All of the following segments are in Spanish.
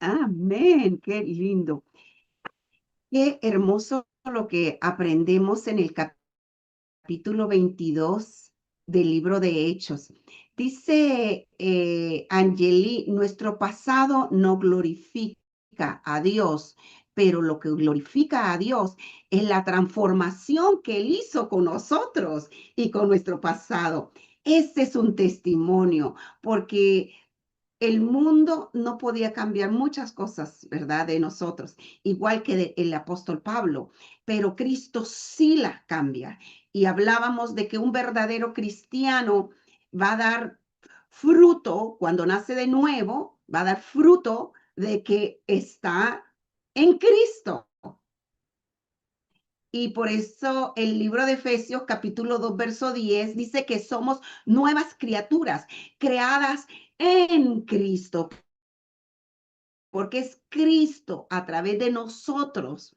Amén, qué lindo. Qué hermoso lo que aprendemos en el capítulo 22 del libro de Hechos. Dice Angeli, nuestro pasado no glorifica a Dios, pero lo que glorifica a Dios es la transformación que Él hizo con nosotros y con nuestro pasado. Ese es un testimonio, porque el mundo no podía cambiar muchas cosas, ¿verdad? De nosotros, igual que el apóstol Pablo, pero Cristo sí las cambia. Y hablábamos de que un verdadero cristiano va a dar fruto cuando nace de nuevo, va a dar fruto de que está en Cristo. Y por eso el libro de Efesios capítulo 2 verso 10 dice que somos nuevas criaturas creadas en Cristo, porque es Cristo a través de nosotros,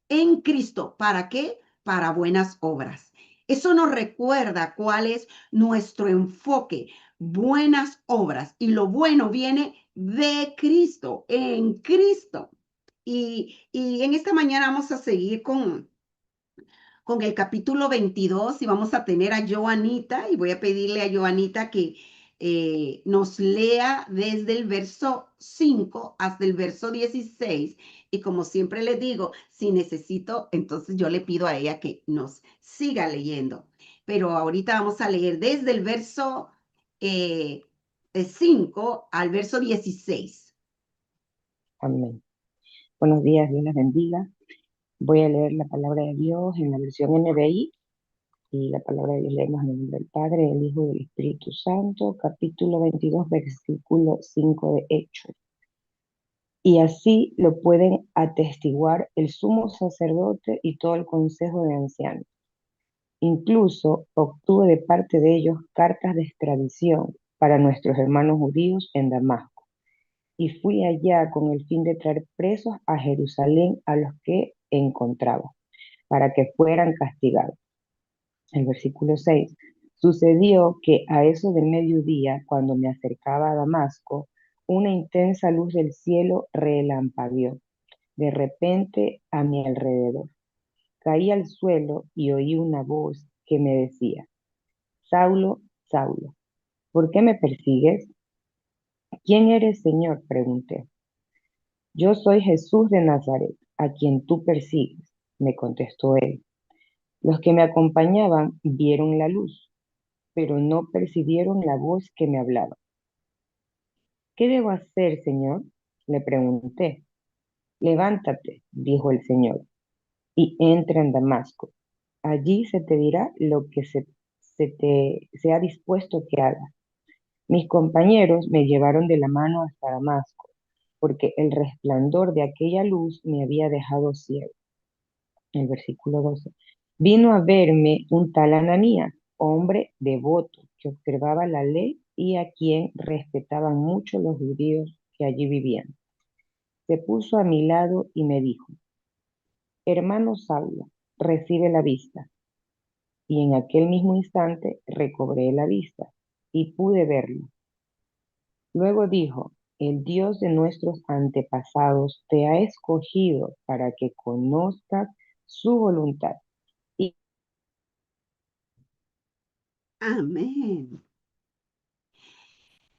en Cristo. ¿Para qué? Para buenas obras. Eso nos recuerda cuál es nuestro enfoque, buenas obras. Y lo bueno viene de Cristo, en Cristo. Y en esta mañana vamos a seguir con el capítulo 22 y vamos a tener a Joanita y voy a pedirle a Joanita que nos lea desde el verso 5 hasta el verso 16 y como siempre les digo, si necesito, entonces yo le pido a ella que nos siga leyendo. Pero ahorita vamos a leer desde el verso eh, 5 al verso 16. Amén. Buenos días, Dios les bendiga. Voy a leer la palabra de Dios en la versión NBI y la palabra de Dios leemos en el nombre del Padre, del Hijo y del Espíritu Santo, capítulo 22, versículo 5 de Hechos. Y así lo pueden atestiguar el sumo sacerdote y todo el consejo de ancianos. Incluso obtuve de parte de ellos cartas de extradición para nuestros hermanos judíos en Damasco. Y fui allá con el fin de traer presos a Jerusalén a los que encontraba, para que fueran castigados. El versículo 6. Sucedió que a eso de mediodía, cuando me acercaba a Damasco, una intensa luz del cielo relampagueó de repente a mi alrededor. Caí al suelo y oí una voz que me decía, Saulo, Saulo, ¿por qué me persigues? ¿Quién eres, Señor? Pregunté. Yo soy Jesús de Nazaret, a quien tú persigues, me contestó él. Los que me acompañaban vieron la luz, pero no percibieron la voz que me hablaba. ¿Qué debo hacer, Señor? Le pregunté. Levántate, dijo el Señor, y entra en Damasco. Allí se te dirá lo que se ha dispuesto que hagas. Mis compañeros me llevaron de la mano hasta Damasco, porque el resplandor de aquella luz me había dejado ciego. El versículo 12. Vino a verme un tal Ananías, hombre devoto, que observaba la ley y a quien respetaban mucho los judíos que allí vivían. Se puso a mi lado y me dijo, hermano Saulo, recibe la vista. Y en aquel mismo instante recobré la vista y pude verlo. Luego dijo, el Dios de nuestros antepasados te ha escogido para que conozcas su voluntad Amén.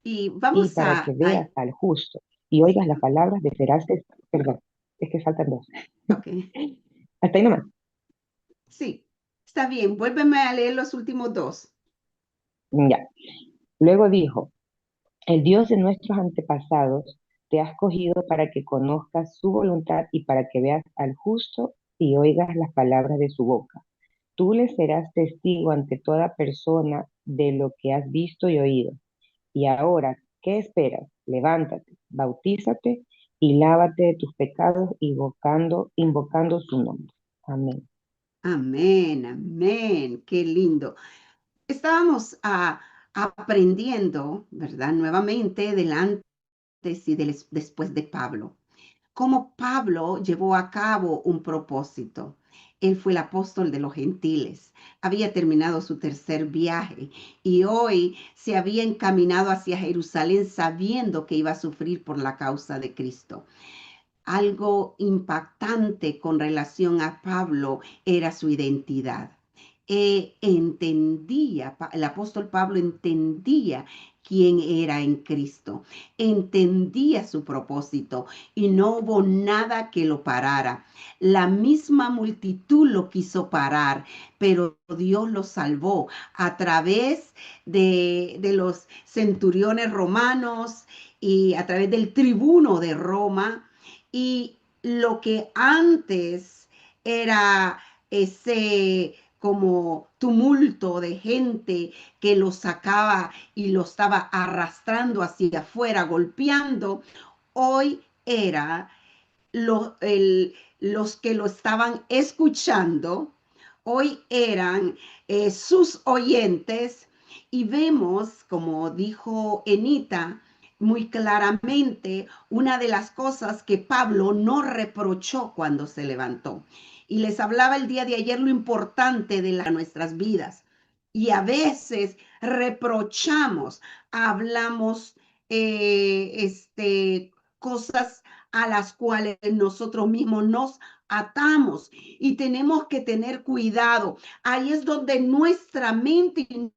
Y y vamos para que a veas al justo y oigas las palabras de perdón, es que faltan dos. ok. Hasta ahí nomás. Sí, está bien. Vuélveme a leer los últimos dos. Ya. Luego dijo, el Dios de nuestros antepasados te ha escogido para que conozcas su voluntad y para que veas al justo y oigas las palabras de su boca. Tú le serás testigo ante toda persona de lo que has visto y oído. Y ahora, ¿qué esperas? Levántate, bautízate y lávate de tus pecados invocando su nombre. Amén. Amén, amén. Qué lindo. Estábamos aprendiendo, ¿verdad? Nuevamente del antes y después de Pablo. Cómo Pablo llevó a cabo un propósito. Él fue el apóstol de los gentiles. Había terminado su tercer viaje y hoy se había encaminado hacia Jerusalén sabiendo que iba a sufrir por la causa de Cristo. Algo impactante con relación a Pablo era su identidad. El apóstol Pablo entendía quién era en Cristo, entendía su propósito y no hubo nada que lo parara. La misma multitud lo quiso parar, pero Dios lo salvó a través de los centuriones romanos y a través del tribuno de Roma. Y lo que antes era ese como tumulto de gente que lo sacaba y lo estaba arrastrando hacia afuera, golpeando, hoy era lo, los que lo estaban escuchando, hoy eran sus oyentes y vemos, como dijo Enita, muy claramente una de las cosas que Pablo no reprochó cuando se levantó. Y les hablaba el día de ayer lo importante de nuestras vidas. Y a veces reprochamos, hablamos cosas a las cuales nosotros mismos nos atamos y tenemos que tener cuidado. Ahí es donde nuestra mente y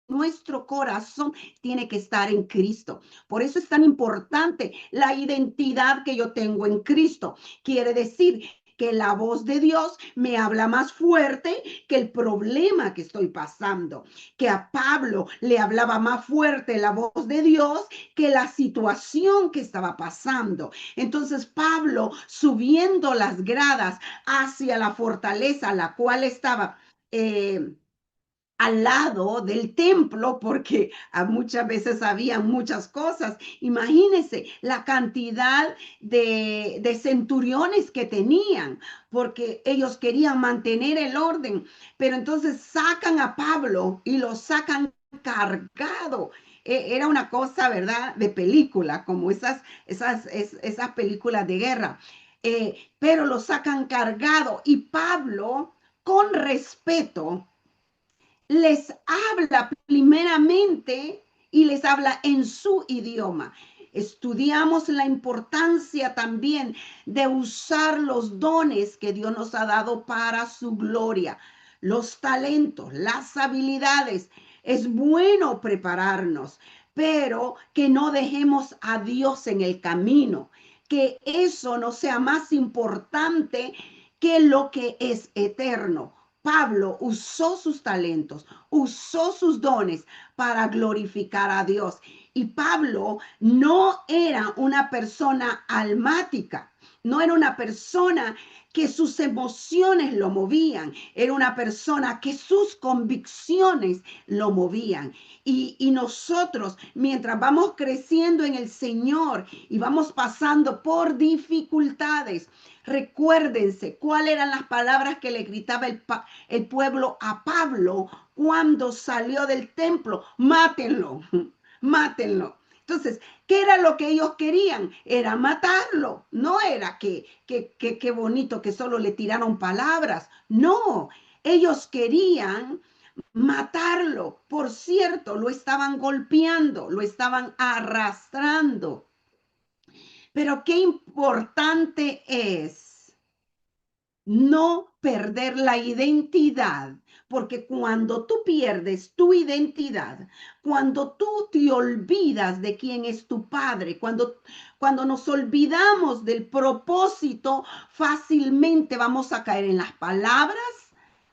nuestro corazón tiene que estar en Cristo. Por eso es tan importante la identidad que yo tengo en Cristo. Quiere decir que la voz de Dios me habla más fuerte que el problema que estoy pasando, que a Pablo le hablaba más fuerte la voz de Dios que la situación que estaba pasando. Entonces Pablo, subiendo las gradas hacia la fortaleza, la cual estaba al lado del templo, porque muchas veces había muchas cosas. Imagínense la cantidad de centuriones que tenían, porque ellos querían mantener el orden, pero entonces sacan a Pablo y lo sacan cargado. Era una cosa, ¿verdad?, de película, como esas películas de guerra. Pero lo sacan cargado y Pablo, con respeto, les habla primeramente y les habla en su idioma. Estudiamos la importancia también de usar los dones que Dios nos ha dado para su gloria, los talentos, las habilidades. Es bueno prepararnos, pero que no dejemos a Dios en el camino, que eso no sea más importante que lo que es eterno. Pablo usó sus talentos, usó sus dones para glorificar a Dios. Y Pablo no era una persona almática, no era una persona que sus emociones lo movían, era una persona que sus convicciones lo movían. Y nosotros, mientras vamos creciendo en el Señor y vamos pasando por dificultades, recuérdense cuáles eran las palabras que le gritaba el pueblo a Pablo cuando salió del templo. Mátenlo, mátenlo. Entonces, ¿qué era lo que ellos querían? Era matarlo. No era que bonito que solo le tiraron palabras. No, ellos querían matarlo. Por cierto, lo estaban golpeando, lo estaban arrastrando. Pero qué importante es no perder la identidad, porque cuando tú pierdes tu identidad, cuando tú te olvidas de quién es tu padre, cuando nos olvidamos del propósito, fácilmente vamos a caer en las palabras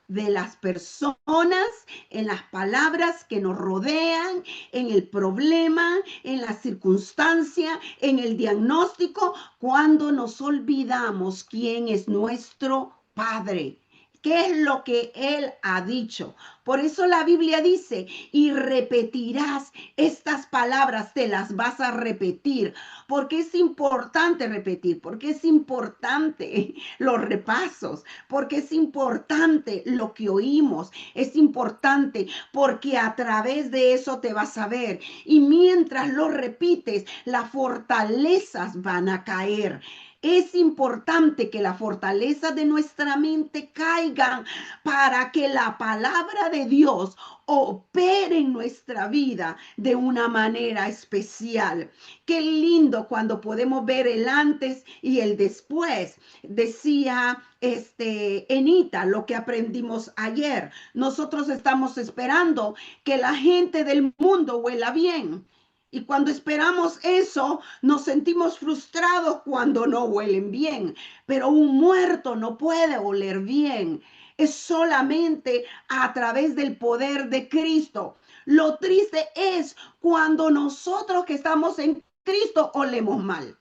de las personas, en las palabras que nos rodean, en el problema, en la circunstancia, en el diagnóstico, cuando nos olvidamos quién es nuestro Padre. ¿Qué es lo que Él ha dicho? Por eso la Biblia dice, y repetirás estas palabras, te las vas a repetir, porque es importante repetir, porque es importante los repasos, porque es importante lo que oímos, es importante porque a través de eso te vas a ver. Y mientras lo repites, las fortalezas van a caer. Es importante que la fortaleza de nuestra mente caigan para que la palabra de Dios opere en nuestra vida de una manera especial. Qué lindo cuando podemos ver el antes y el después. Decía Enita, lo que aprendimos ayer. Nosotros estamos esperando que la gente del mundo huela bien. Y cuando esperamos eso, nos sentimos frustrados cuando no huelen bien. Pero un muerto no puede oler bien. Es solamente a través del poder de Cristo. Lo triste es cuando nosotros que estamos en Cristo olemos mal.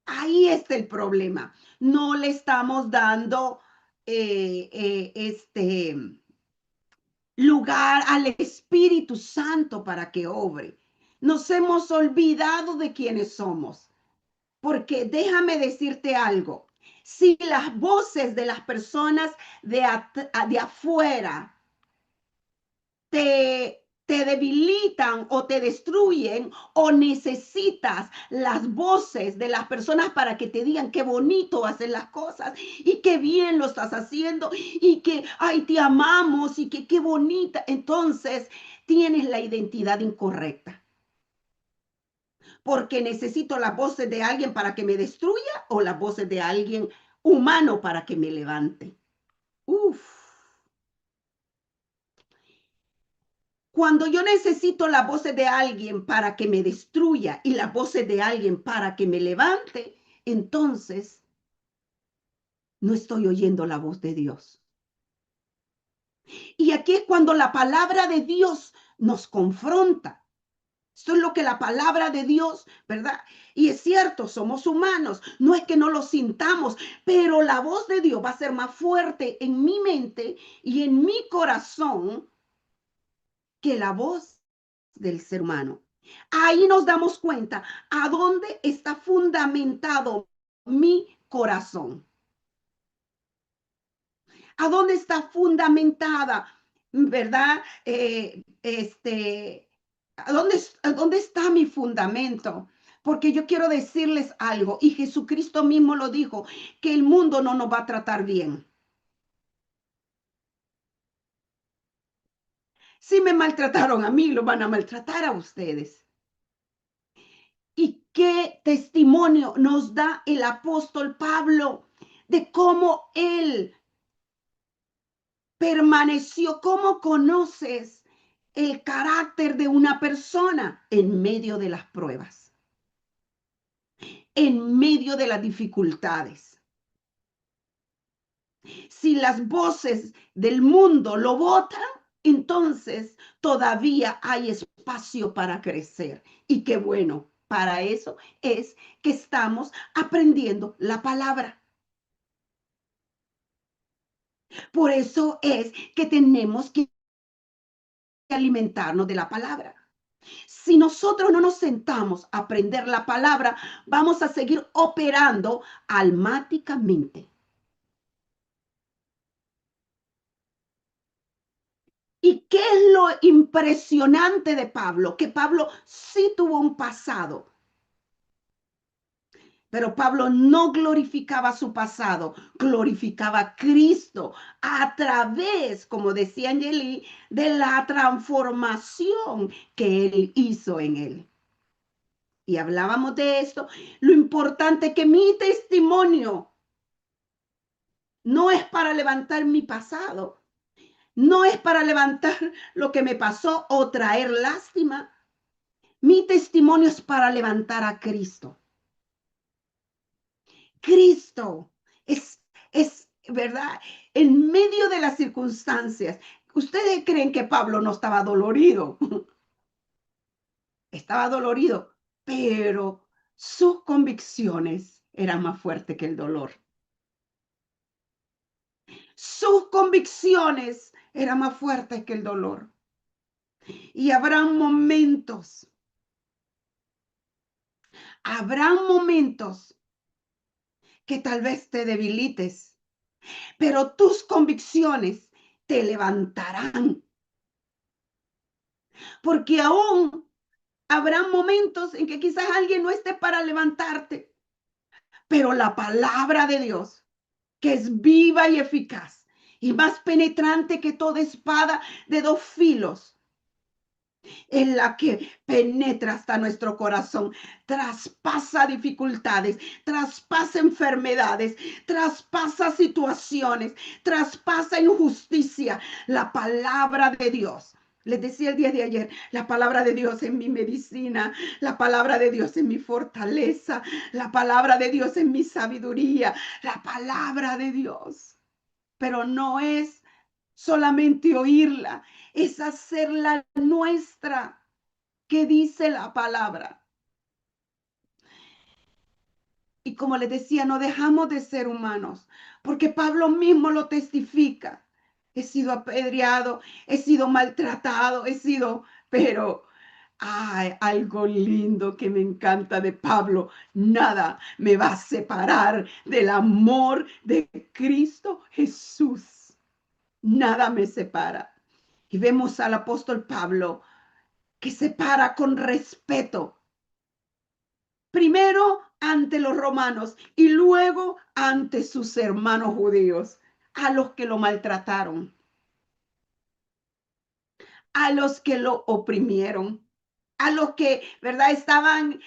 Ahí está el problema. No le estamos dando lugar al Espíritu Santo para que obre. Nos hemos olvidado de quiénes somos. Porque déjame decirte algo. Si las voces de las personas de afuera te debilitan o te destruyen, o necesitas las voces de las personas para que te digan qué bonito hacen las cosas y qué bien lo estás haciendo y que, ay, te amamos y que qué bonita, entonces tienes la identidad incorrecta. Porque necesito las voces de alguien para que me destruya o las voces de alguien humano para que me levante. Uf. Cuando yo necesito las voces de alguien para que me destruya y las voces de alguien para que me levante, entonces no estoy oyendo la voz de Dios. Y aquí es cuando la palabra de Dios nos confronta. Esto es lo que la palabra de Dios, ¿verdad? Y es cierto, somos humanos, no es que no lo sintamos, pero la voz de Dios va a ser más fuerte en mi mente y en mi corazón que la voz del ser humano. Ahí nos damos cuenta a dónde está fundamentado mi corazón. ¿A dónde está fundamentada, verdad? ¿A dónde está mi fundamento? Porque yo quiero decirles algo, y Jesucristo mismo lo dijo, que el mundo no nos va a tratar bien. Si me maltrataron a mí, lo van a maltratar a ustedes. ¿Y qué testimonio nos da el apóstol Pablo de cómo él permaneció? ¿Cómo conoces el carácter de una persona? En medio de las pruebas, en medio de las dificultades. Si las voces del mundo lo botan, entonces todavía hay espacio para crecer. Y qué bueno, para eso es que estamos aprendiendo la palabra. Por eso es que tenemos que alimentarnos de la palabra. Si nosotros no nos sentamos a aprender la palabra, vamos a seguir operando almáticamente. ¿Y qué es lo impresionante de Pablo? Que Pablo sí tuvo un pasado, pero Pablo no glorificaba su pasado, glorificaba a Cristo a través, como decía Angeli, de la transformación que él hizo en él. Y hablábamos de esto, lo importante que mi testimonio no es para levantar mi pasado, no es para levantar lo que me pasó o traer lástima. Mi testimonio es para levantar a Cristo. Cristo es verdad, en medio de las circunstancias. ¿Ustedes creen que Pablo no estaba dolorido? Estaba dolorido, pero sus convicciones eran más fuertes que el dolor. Sus convicciones eran más fuertes que el dolor. Y habrán momentos que tal vez te debilites, pero tus convicciones te levantarán. Porque aún habrán momentos en que quizás alguien no esté para levantarte, Pero la palabra de Dios, que es viva y eficaz y más penetrante que toda espada de dos filos, es la que penetra hasta nuestro corazón, traspasa dificultades, traspasa enfermedades, traspasa situaciones, traspasa injusticia. La palabra de Dios. Les decía el día de ayer, la palabra de Dios es mi medicina, la palabra de Dios es mi fortaleza, la palabra de Dios es mi sabiduría, la palabra de Dios. Pero no es solamente oírla, es hacerla nuestra. ¿Qué dice la palabra? Y como les decía, no dejamos de ser humanos, porque Pablo mismo lo testifica. He sido apedreado, he sido maltratado, pero hay algo lindo que me encanta de Pablo. Nada me va a separar del amor de Cristo Jesús. Nada me separa. Y vemos al apóstol Pablo que se para con respeto, primero ante los romanos y luego ante sus hermanos judíos, a los que lo maltrataron, a los que lo oprimieron, a los que, ¿verdad?, estaban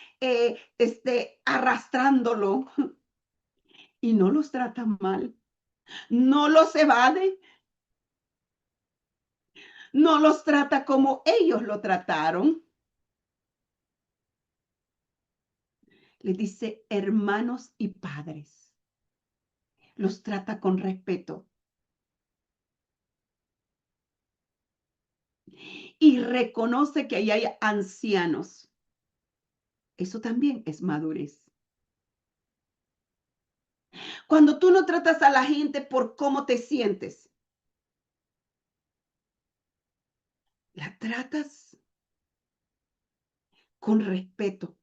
arrastrándolo, y no los tratan mal, no los evade, no los trata como ellos lo trataron. Les dice hermanos y padres, los trata con respeto y reconoce que ahí hay ancianos. Eso también es madurez. Cuando tú no tratas a la gente por cómo te sientes, la tratas con respeto.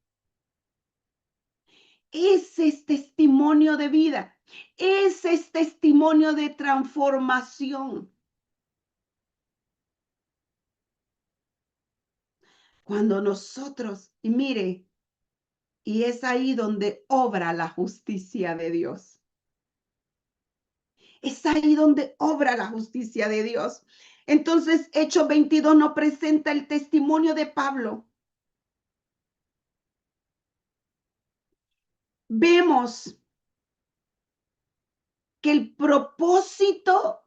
Ese es testimonio de vida. Ese es testimonio de transformación. Cuando nosotros, y mire, y es ahí donde obra la justicia de Dios. Es ahí donde obra la justicia de Dios. Entonces, Hechos 22 nos presenta el testimonio de Pablo. Vemos que el propósito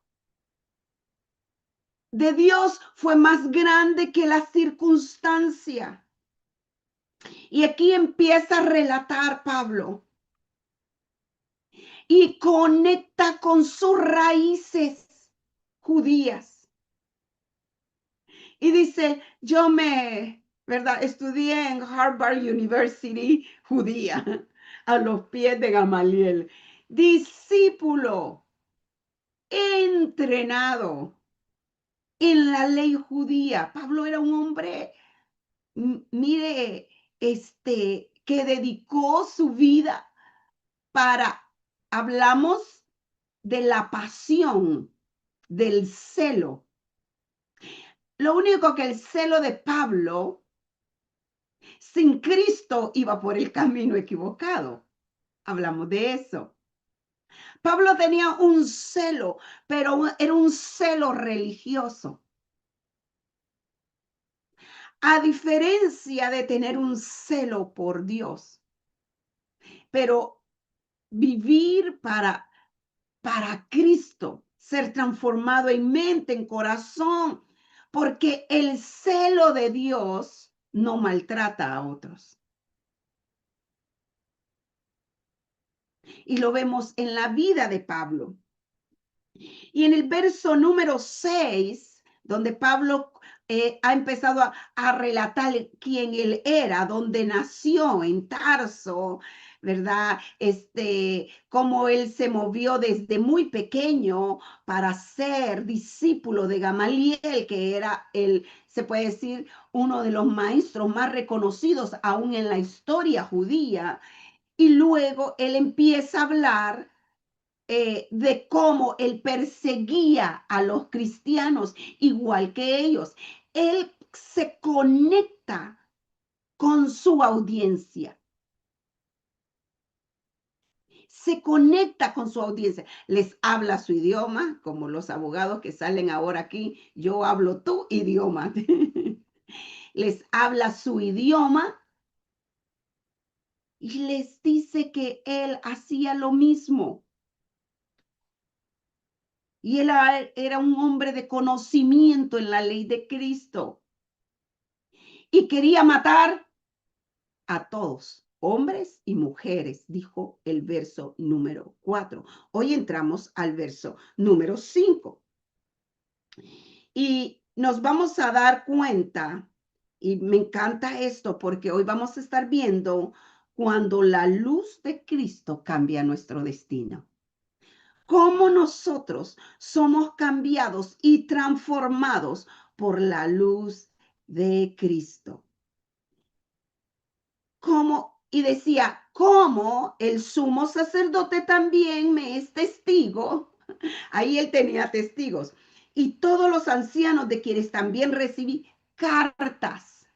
de Dios fue más grande que la circunstancia. Y aquí empieza a relatar Pablo y conecta con sus raíces judías. Y dice, ¿verdad? Estudié en Harvard University judía, a los pies de Gamaliel. Discípulo entrenado en la ley judía. Pablo era un hombre, mire, que dedicó su vida para, hablamos de la pasión, del celo. Lo único que el celo de Pablo, sin Cristo, iba por el camino equivocado. Hablamos de eso. Pablo tenía un celo, pero era un celo religioso. A diferencia de tener un celo por Dios, pero vivir para Cristo, ser transformado en mente, en corazón, porque el celo de Dios no maltrata a otros. Y lo vemos en la vida de Pablo. Y en el verso número 6, donde Pablo ha empezado a relatar quién él era, dónde nació, en Tarso, ¿verdad? Cómo él se movió desde muy pequeño para ser discípulo de Gamaliel, que era se puede decir, uno de los maestros más reconocidos aún en la historia judía. Y luego él empieza a hablar de cómo él perseguía a los cristianos igual que ellos. Él se conecta con su audiencia. se conecta con su audiencia, les habla su idioma, como los abogados que salen ahora aquí, yo hablo tu idioma, les habla su idioma y les dice que él hacía lo mismo. Y él era un hombre de conocimiento en la ley de Cristo y quería matar a todos, hombres y mujeres, dijo el verso número 4. Hoy entramos al verso número 5. Y nos vamos a dar cuenta, y me encanta esto porque hoy vamos a estar viendo cuando la luz de Cristo cambia nuestro destino. Cómo nosotros somos cambiados y transformados por la luz de Cristo. Y decía, cómo el sumo sacerdote también me es testigo. Ahí él tenía testigos. Y todos los ancianos de quienes también recibí cartas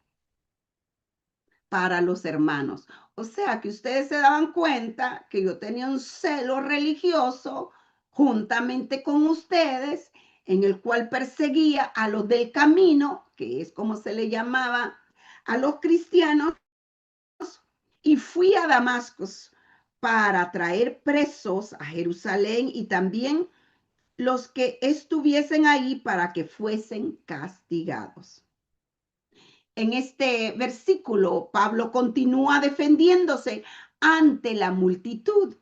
para los hermanos. O sea que ustedes se daban cuenta que yo tenía un celo religioso juntamente con ustedes, en el cual perseguía a los del camino, que es como se le llamaba a los cristianos, y fui a Damasco para traer presos a Jerusalén y también los que estuviesen ahí para que fuesen castigados. En este versículo, Pablo continúa defendiéndose ante la multitud.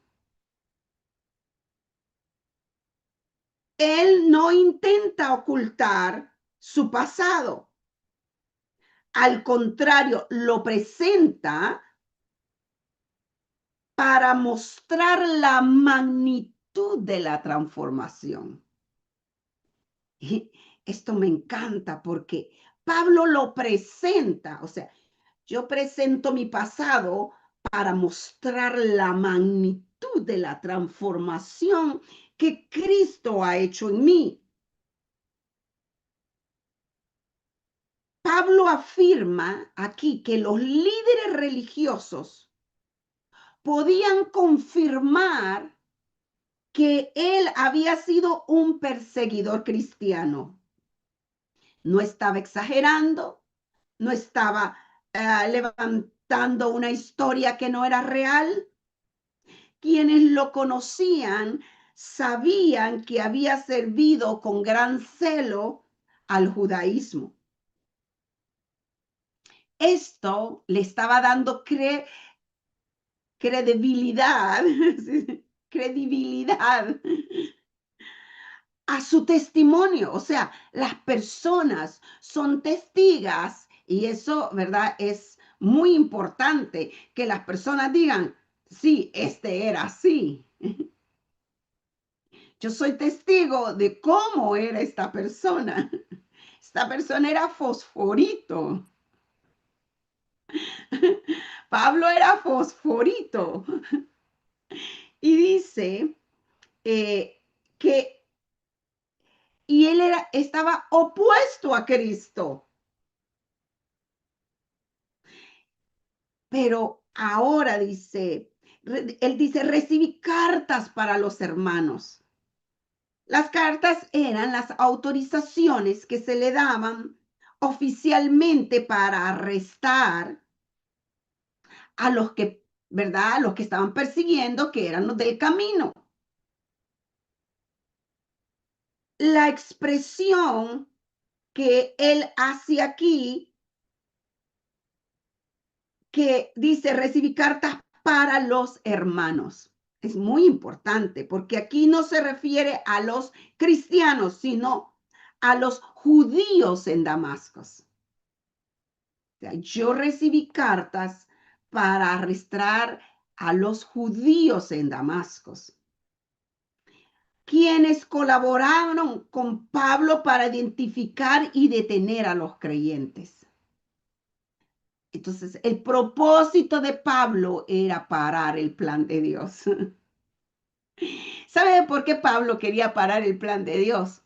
Él no intenta ocultar su pasado. Al contrario, lo presenta para mostrar la magnitud de la transformación. Y esto me encanta porque Pablo lo presenta, o sea, yo presento mi pasado para mostrar la magnitud de la transformación que Cristo ha hecho en mí. Pablo afirma aquí que los líderes religiosos podían confirmar que él había sido un perseguidor cristiano. No estaba exagerando, no estaba levantando una historia que no era real. Quienes lo conocían sabían que había servido con gran celo al judaísmo. Esto le estaba dando credibilidad, credibilidad a su testimonio. O sea, las personas son testigas y eso, ¿verdad? Es muy importante que las personas digan, sí, este era así. Yo soy testigo de cómo era esta persona. Esta persona era fosforito. Pablo era fosforito. Y dice que y él estaba opuesto a Cristo. Pero ahora él dice, recibí cartas para los hermanos. Las cartas eran las autorizaciones que se le daban oficialmente para arrestar a los que, ¿verdad? A los que estaban persiguiendo, que eran los del camino. La expresión que él hace aquí, que dice recibí cartas para los hermanos. Es muy importante porque aquí no se refiere a los cristianos, sino a los judíos en Damasco. O sea, yo recibí cartas para arrestar a los judíos en Damasco, quienes colaboraron con Pablo para identificar y detener a los creyentes. Entonces, el propósito de Pablo era parar el plan de Dios. ¿Sabe por qué Pablo quería parar el plan de Dios?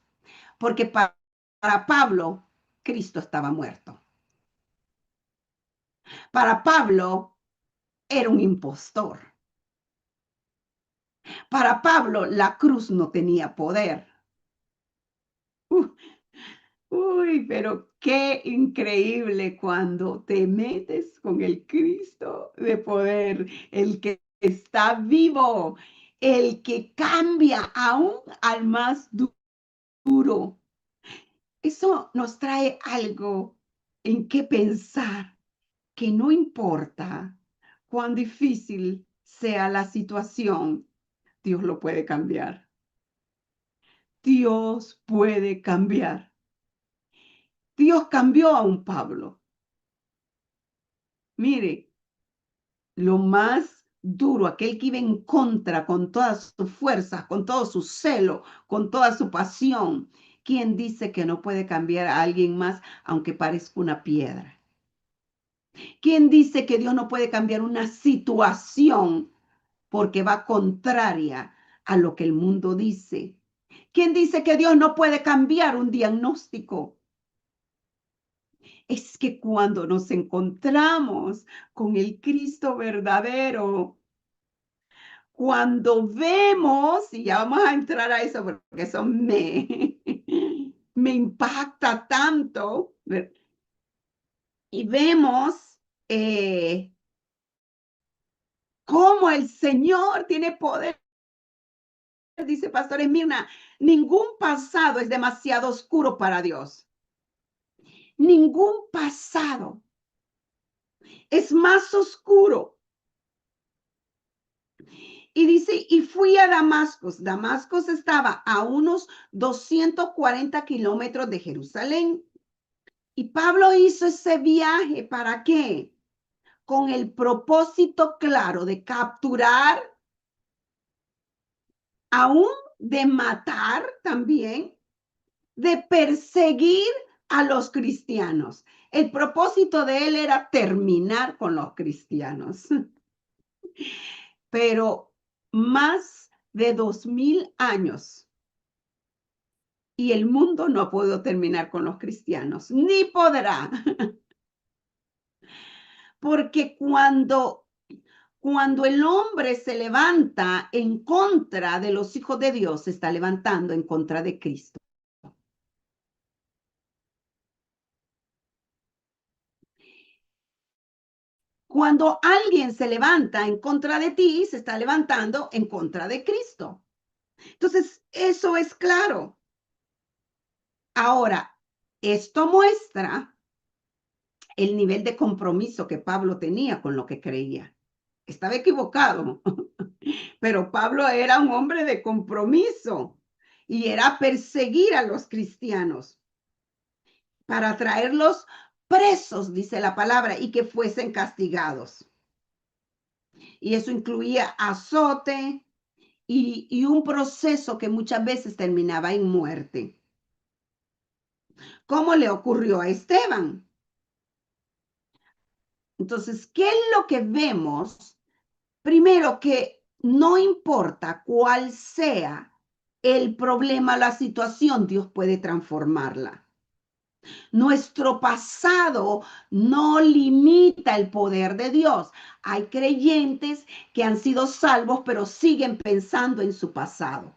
Porque para Pablo, Cristo estaba muerto. Para Pablo, era un impostor. Para Pablo, la cruz no tenía poder. Uh, Uy, pero qué increíble cuando te metes con el Cristo de poder, el que está vivo, el que cambia aún al más duro. Eso nos trae algo en qué pensar, que no importa cuán difícil sea la situación, Dios lo puede cambiar. Dios puede cambiar. Dios cambió a un Pablo. Mire, lo más duro, aquel que iba en contra con todas sus fuerzas, con todo su celo, con toda su pasión. ¿Quién dice que no puede cambiar a alguien más aunque parezca una piedra? ¿Quién dice que Dios no puede cambiar una situación porque va contraria a lo que el mundo dice? ¿Quién dice que Dios no puede cambiar un diagnóstico? Es que cuando nos encontramos con el Cristo verdadero, cuando vemos, y ya vamos a entrar a eso porque eso me impacta tanto, y vemos cómo el Señor tiene poder. Dice Pastor Esmirna, ningún pasado es demasiado oscuro para Dios. Ningún pasado es más oscuro. Y dice, y fui a Damasco. Damasco estaba a unos 240 kilómetros de Jerusalén. Y Pablo hizo ese viaje, ¿para qué? Con el propósito claro de capturar, aún de matar también, de perseguir a los cristianos. El propósito de él era terminar con los cristianos. Pero más de 2000 años y el mundo no ha podido terminar con los cristianos, ni podrá. Porque cuando el hombre se levanta en contra de los hijos de Dios, se está levantando en contra de Cristo. Cuando alguien se levanta en contra de ti, se está levantando en contra de Cristo. Entonces, eso es claro. Ahora, esto muestra el nivel de compromiso que Pablo tenía con lo que creía. Estaba equivocado, pero Pablo era un hombre de compromiso y era perseguir a los cristianos para traerlos presos, dice la palabra, y que fuesen castigados. Y eso incluía azote y un proceso que muchas veces terminaba en muerte. ¿Cómo le ocurrió a Esteban? Entonces, ¿qué es lo que vemos? Primero, que no importa cuál sea el problema, la situación, Dios puede transformarla. Nuestro pasado no limita el poder de Dios. Hay creyentes que han sido salvos, pero siguen pensando en su pasado.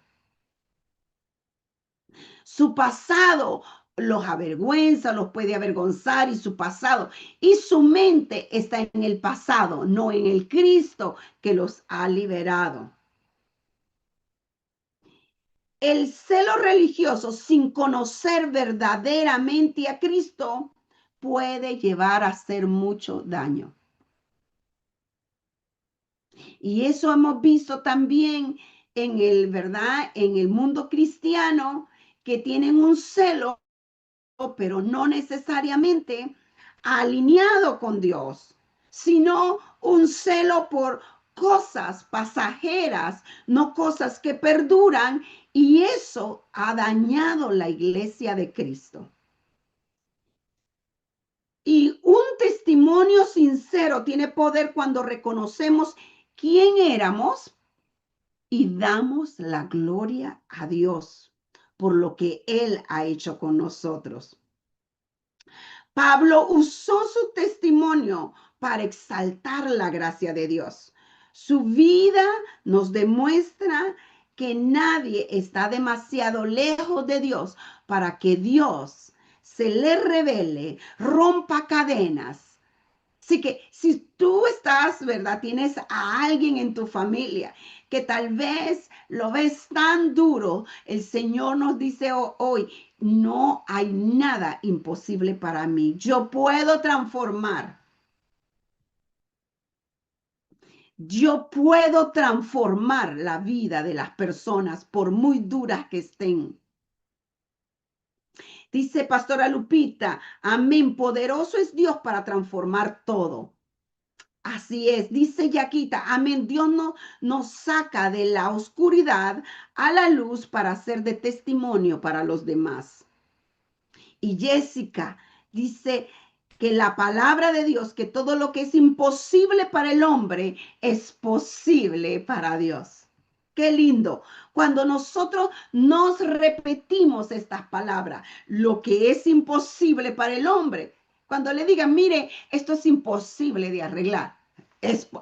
Su pasado los avergüenza, los puede avergonzar y su pasado. Y su mente está en el pasado, no en el Cristo que los ha liberado. El celo religioso sin conocer verdaderamente a Cristo puede llevar a hacer mucho daño. Y eso hemos visto también en el, ¿verdad? En el mundo cristiano, que tienen un celo, pero no necesariamente alineado con Dios, sino un celo por cosas pasajeras, no cosas que perduran, y eso ha dañado la iglesia de Cristo. Y un testimonio sincero tiene poder cuando reconocemos quién éramos y damos la gloria a Dios por lo que Él ha hecho con nosotros. Pablo usó su testimonio para exaltar la gracia de Dios. Su vida nos demuestra que nadie está demasiado lejos de Dios para que Dios se le revele, rompa cadenas. Así que si tú estás, ¿verdad? Tienes a alguien en tu familia que tal vez lo ves tan duro, el Señor nos dice hoy, no hay nada imposible para mí. Yo puedo transformar. Yo puedo transformar la vida de las personas por muy duras que estén. Dice Pastora Lupita, amén, poderoso es Dios para transformar todo. Así es, dice Yaquita, amén, Dios nos saca de la oscuridad a la luz para ser de testimonio para los demás. Y Jessica dice que la palabra de Dios, que todo lo que es imposible para el hombre es posible para Dios. Qué lindo. Cuando nosotros nos repetimos estas palabras, lo que es imposible para el hombre, cuando le digan, mire, esto es imposible de arreglar.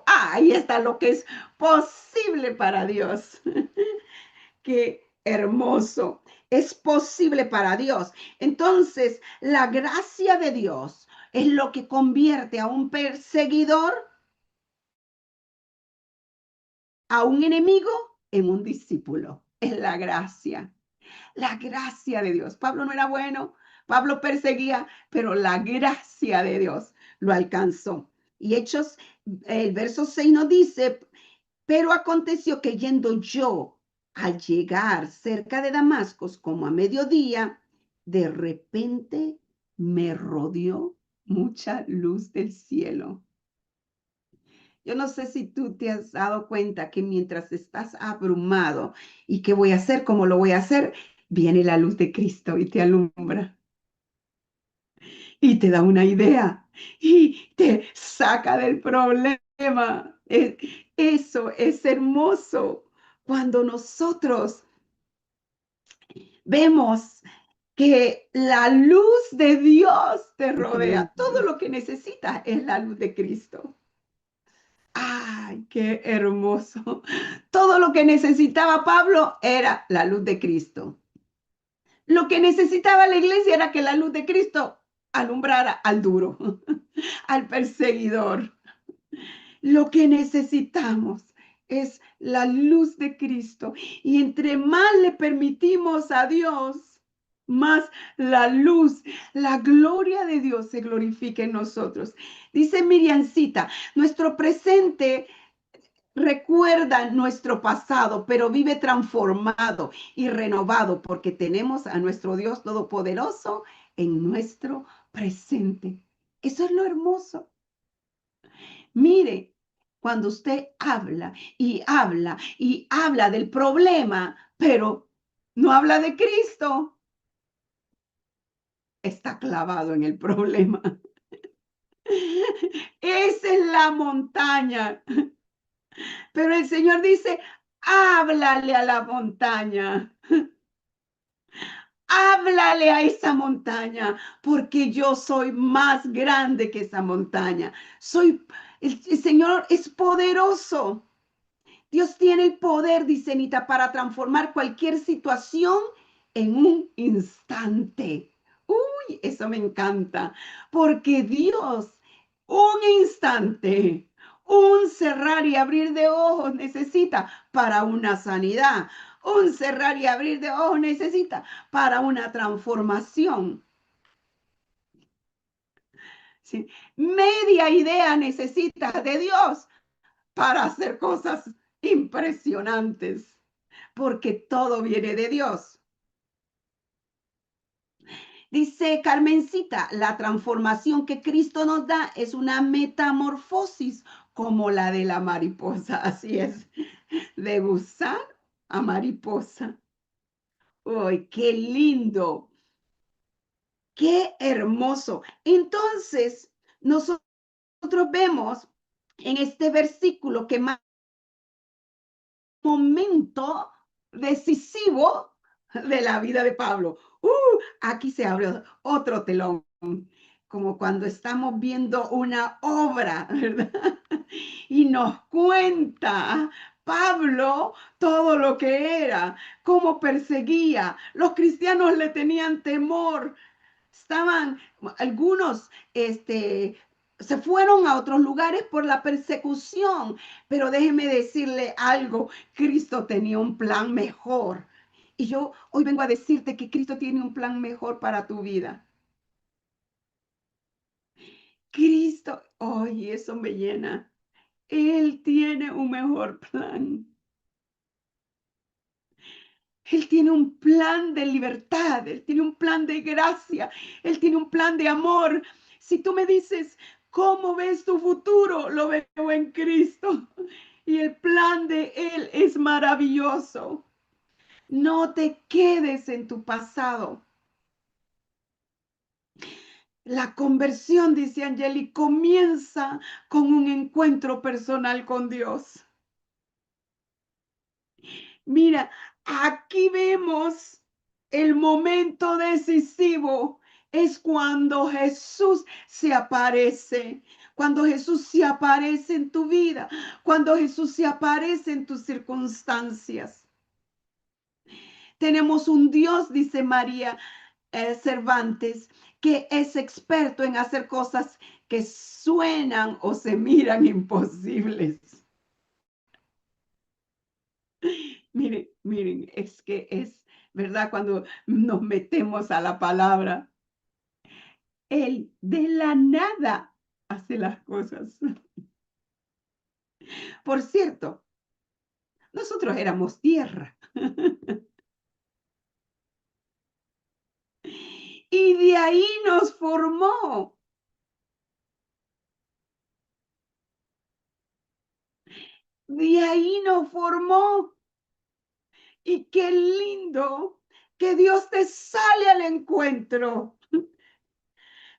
Ahí está lo que es posible para Dios. Qué hermoso. Es posible para Dios. Entonces, la gracia de Dios es lo que convierte a un perseguidor, a un enemigo, en un discípulo. Es la gracia. La gracia de Dios. Pablo no era bueno, Pablo perseguía, pero la gracia de Dios lo alcanzó. Y Hechos, el verso 6 nos dice, pero aconteció que yendo yo al llegar cerca de Damasco, como a mediodía, de repente me rodeó mucha luz del cielo. Yo no sé si tú te has dado cuenta que mientras estás abrumado y qué voy a hacer, cómo lo voy a hacer, viene la luz de Cristo y te alumbra y te da una idea y te saca del problema. Eso es hermoso cuando nosotros vemos que la luz de Dios te rodea. Todo lo que necesitas es la luz de Cristo. ¡Ay, qué hermoso! Todo lo que necesitaba Pablo era la luz de Cristo. Lo que necesitaba la iglesia era que la luz de Cristo alumbrara al duro, al perseguidor. Lo que necesitamos es la luz de Cristo. Y entre más le permitimos a Dios, más la luz, la gloria de Dios se glorifica en nosotros. Dice Miriancita, nuestro presente recuerda nuestro pasado, pero vive transformado y renovado porque tenemos a nuestro Dios Todopoderoso en nuestro presente. Eso es lo hermoso. Mire, cuando usted habla y habla y habla del problema, pero no habla de Cristo, está clavado en el problema. Esa es la montaña. Pero el Señor dice, háblale a la montaña. Háblale a esa montaña, porque yo soy más grande que esa montaña. El Señor es poderoso. Dios tiene el poder, dice Anita, para transformar cualquier situación en un instante. Uy, eso me encanta, porque Dios, un instante, un cerrar y abrir de ojos necesita para una sanidad. Un cerrar y abrir de ojos necesita para una transformación. ¿Sí? Media idea necesita de Dios para hacer cosas impresionantes, porque todo viene de Dios. Dice Carmencita, la transformación que Cristo nos da es una metamorfosis como la de la mariposa. Así es, de gusano a mariposa. ¡Uy, qué lindo! ¡Qué hermoso! Entonces, nosotros vemos en este versículo que más momento decisivo de la vida de Pablo. Aquí se abre otro telón, como cuando estamos viendo una obra, ¿verdad? y nos cuenta Pablo todo lo que era, cómo perseguía. Los cristianos le tenían temor. Estaban, algunos, se fueron a otros lugares por la persecución, pero déjeme decirle algo, Cristo tenía un plan mejor. Y yo hoy vengo a decirte que Cristo tiene un plan mejor para tu vida. Cristo, oye, eso me llena. Él tiene un mejor plan. Él tiene un plan de libertad, Él tiene un plan de gracia, Él tiene un plan de amor. Si tú me dices, ¿cómo ves tu futuro? Lo veo en Cristo. Y el plan de Él es maravilloso. No te quedes en tu pasado. La conversión, dice Angeli, comienza con un encuentro personal con Dios. Mira, aquí vemos el momento decisivo. Es cuando Jesús se aparece. Cuando Jesús se aparece en tu vida. Cuando Jesús se aparece en tus circunstancias. Tenemos un Dios, dice María Cervantes, que es experto en hacer cosas que suenan o se miran imposibles. Miren, miren, es que es, ¿verdad? Cuando nos metemos a la palabra, Él de la nada hace las cosas. Por cierto, nosotros éramos tierra. Y de ahí nos formó. De ahí nos formó. Y qué lindo que Dios te sale al encuentro.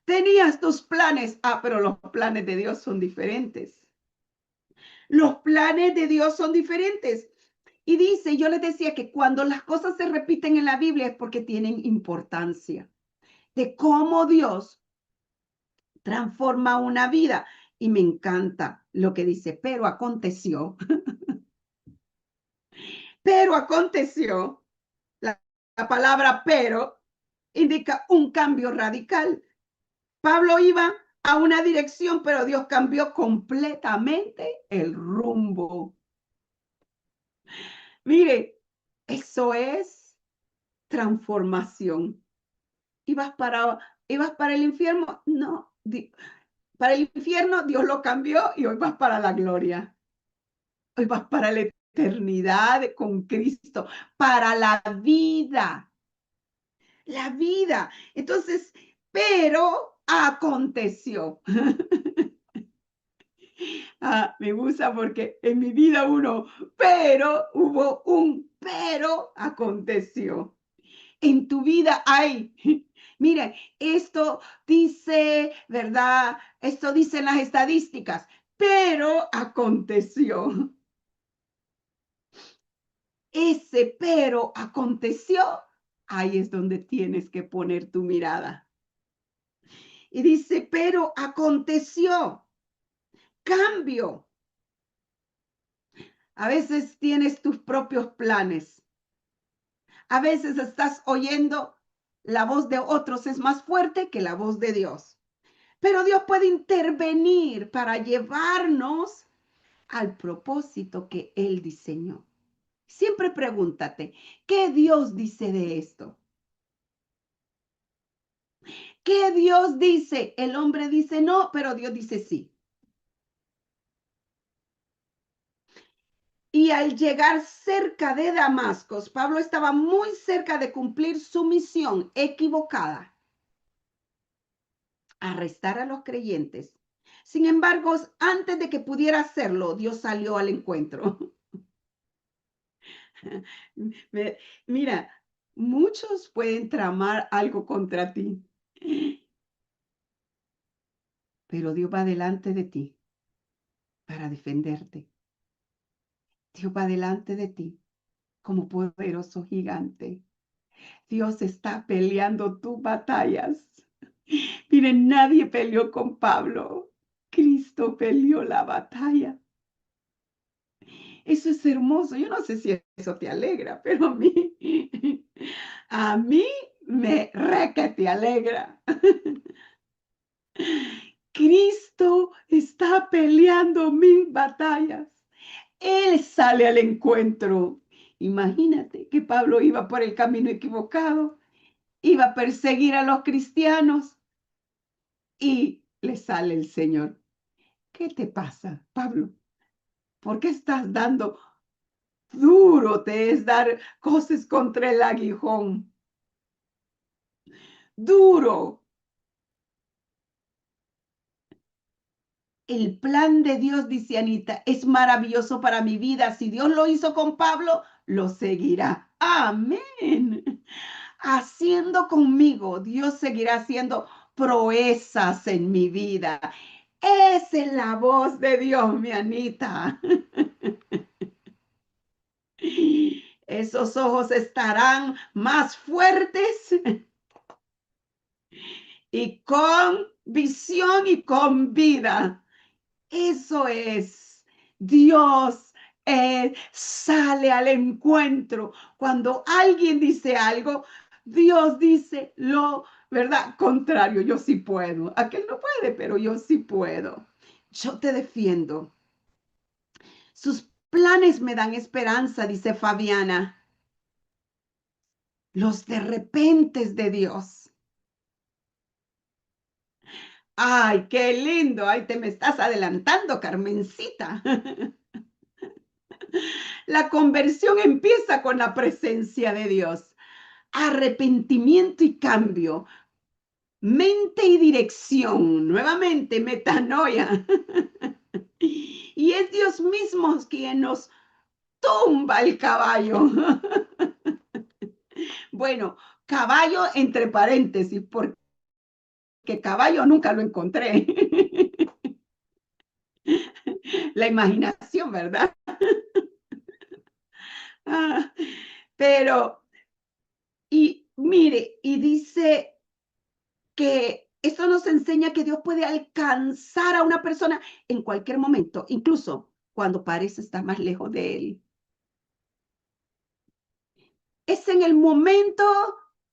Tenías tus planes. Pero los planes de Dios son diferentes. Los planes de Dios son diferentes. Y dice, yo les decía que cuando las cosas se repiten en la Biblia es porque tienen importancia. De cómo Dios transforma una vida. Y me encanta lo que dice, pero aconteció. Pero aconteció. La palabra pero indica un cambio radical. Pablo iba a una dirección, pero Dios cambió completamente el rumbo. Mire, eso es transformación. ¿Ibas para el infierno? No. Para el infierno Dios lo cambió y hoy vas para la gloria. Hoy vas para la eternidad con Cristo, para la vida. La vida. Entonces, pero aconteció. Me gusta porque en mi vida hubo un pero aconteció. En tu vida hay, miren, esto dice, ¿verdad? Esto dicen las estadísticas, pero aconteció. Ese pero aconteció, ahí es donde tienes que poner tu mirada. Y dice, pero aconteció, cambio. A veces tienes tus propios planes. A veces estás oyendo la voz de otros es más fuerte que la voz de Dios. Pero Dios puede intervenir para llevarnos al propósito que Él diseñó. Siempre pregúntate, ¿qué Dios dice de esto? ¿Qué Dios dice? El hombre dice no, pero Dios dice sí. Y al llegar cerca de Damasco, Pablo estaba muy cerca de cumplir su misión equivocada, arrestar a los creyentes. Sin embargo, antes de que pudiera hacerlo, Dios salió al encuentro. Mira, muchos pueden tramar algo contra ti, pero Dios va delante de ti para defenderte. Dios va delante de ti como poderoso gigante. Dios está peleando tus batallas. Miren, nadie peleó con Pablo. Cristo peleó la batalla. Eso es hermoso. Yo no sé si eso te alegra, pero a mí me te alegra. Cristo está peleando mis batallas. Él sale al encuentro. Imagínate que Pablo iba por el camino equivocado, iba a perseguir a los cristianos y le sale el Señor. ¿Qué te pasa, Pablo? ¿Por qué estás dando duro? Te es dar cosas contra el aguijón. Duro. El plan de Dios, dice Anita, es maravilloso para mi vida. Si Dios lo hizo con Pablo, lo seguirá. Amén. Haciendo conmigo, Dios seguirá haciendo proezas en mi vida. Esa es la voz de Dios, mi Anita. Esos ojos estarán más fuertes y con visión y con vida. Eso es. Dios sale al encuentro. Cuando alguien dice algo, Dios dice lo, ¿verdad? Contrario, yo sí puedo. Aquel no puede, pero yo sí puedo. Yo te defiendo. Sus planes me dan esperanza, dice Fabiana. Los de repentes de Dios. Ay, qué lindo. Ay, te me estás adelantando, Carmencita. La conversión empieza con la presencia de Dios. Arrepentimiento y cambio. Mente y dirección. Nuevamente, metanoia. Y es Dios mismo quien nos tumba el caballo. Bueno, caballo entre paréntesis, porque caballo nunca lo encontré. La imaginación, ¿verdad? Ah, pero, y mire, y dice que eso nos enseña que Dios puede alcanzar a una persona en cualquier momento, incluso cuando parece estar más lejos de él. Es en el momento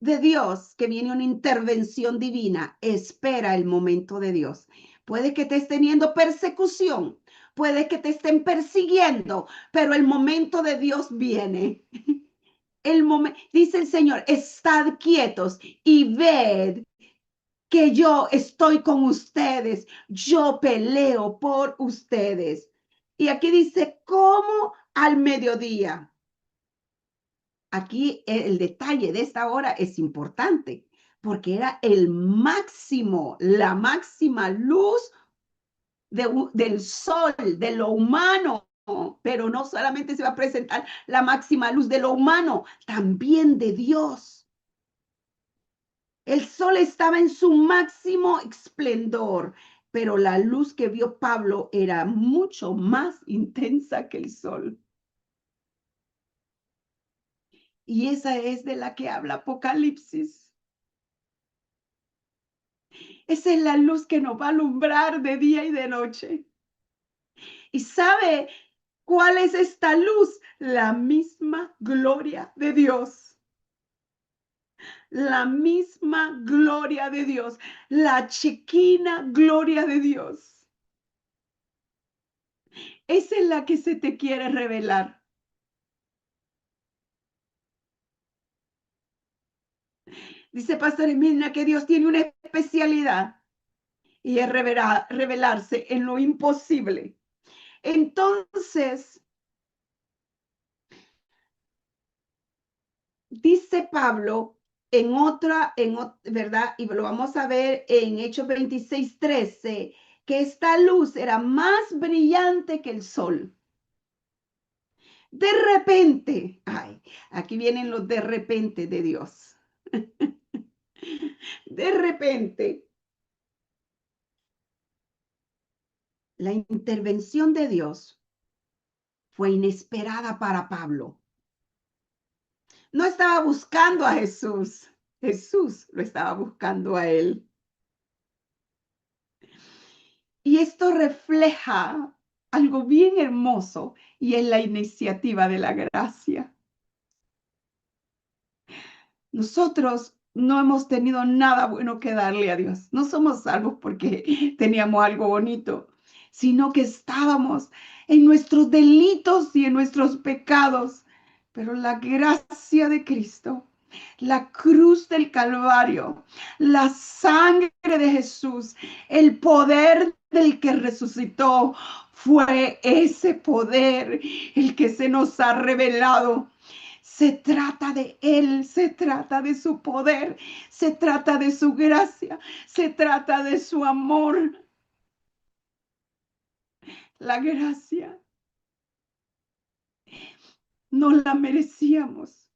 de Dios que viene una intervención divina. Espera el momento de Dios. Puede que te esté teniendo persecución, puede que te estén persiguiendo, pero el momento de Dios viene. Dice el Señor, estad quietos y ved que yo estoy con ustedes, yo peleo por ustedes. Y aquí dice, ¿cómo al mediodía? Aquí el detalle de esta hora es importante, porque era el máximo, la máxima luz del sol, de lo humano. Pero no solamente se va a presentar la máxima luz de lo humano, también de Dios. El sol estaba en su máximo esplendor, pero la luz que vio Pablo era mucho más intensa que el sol. Y esa es de la que habla Apocalipsis. Esa es la luz que nos va a alumbrar de día y de noche. ¿Y sabe cuál es esta luz? La misma gloria de Dios. La misma gloria de Dios. La chequina gloria de Dios. Esa es la que se te quiere revelar. Dice Pastor Emilna que Dios tiene una especialidad y es revelarse en lo imposible. Entonces, dice Pablo ¿verdad? Y lo vamos a ver en Hechos 26:13, que esta luz era más brillante que el sol. De repente, ay, aquí vienen los de repente de Dios. De repente, la intervención de Dios fue inesperada para Pablo. No estaba buscando a Jesús, Jesús lo estaba buscando a él. Y esto refleja algo bien hermoso y es la iniciativa de la gracia. Nosotros no hemos tenido nada bueno que darle a Dios. No somos salvos porque teníamos algo bonito, sino que estábamos en nuestros delitos y en nuestros pecados. Pero la gracia de Cristo, la cruz del Calvario, la sangre de Jesús, el poder del que resucitó, fue ese poder el que se nos ha revelado. Se trata de Él, se trata de su poder, se trata de su gracia, se trata de su amor. La gracia no la merecíamos.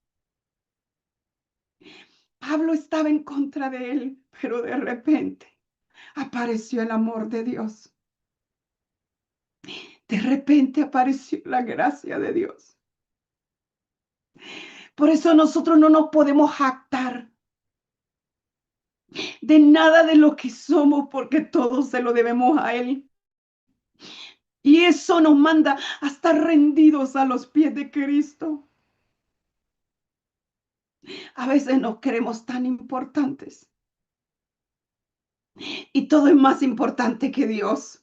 Pablo estaba en contra de él, pero de repente apareció el amor de Dios. De repente apareció la gracia de Dios. Por eso nosotros no nos podemos jactar de nada de lo que somos, porque todo se lo debemos a Él. Y eso nos manda a estar rendidos a los pies de Cristo. A veces nos creemos tan importantes y todo es más importante que Dios.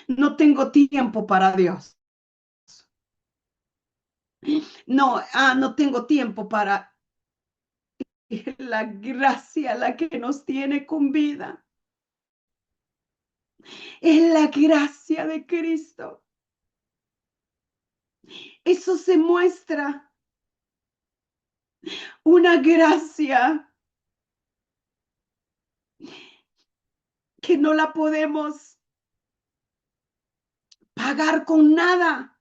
No tengo tiempo para Dios. No tengo tiempo para la gracia, la que nos tiene con vida. Es la gracia de Cristo. Eso se muestra. Una gracia que no la podemos pagar con nada.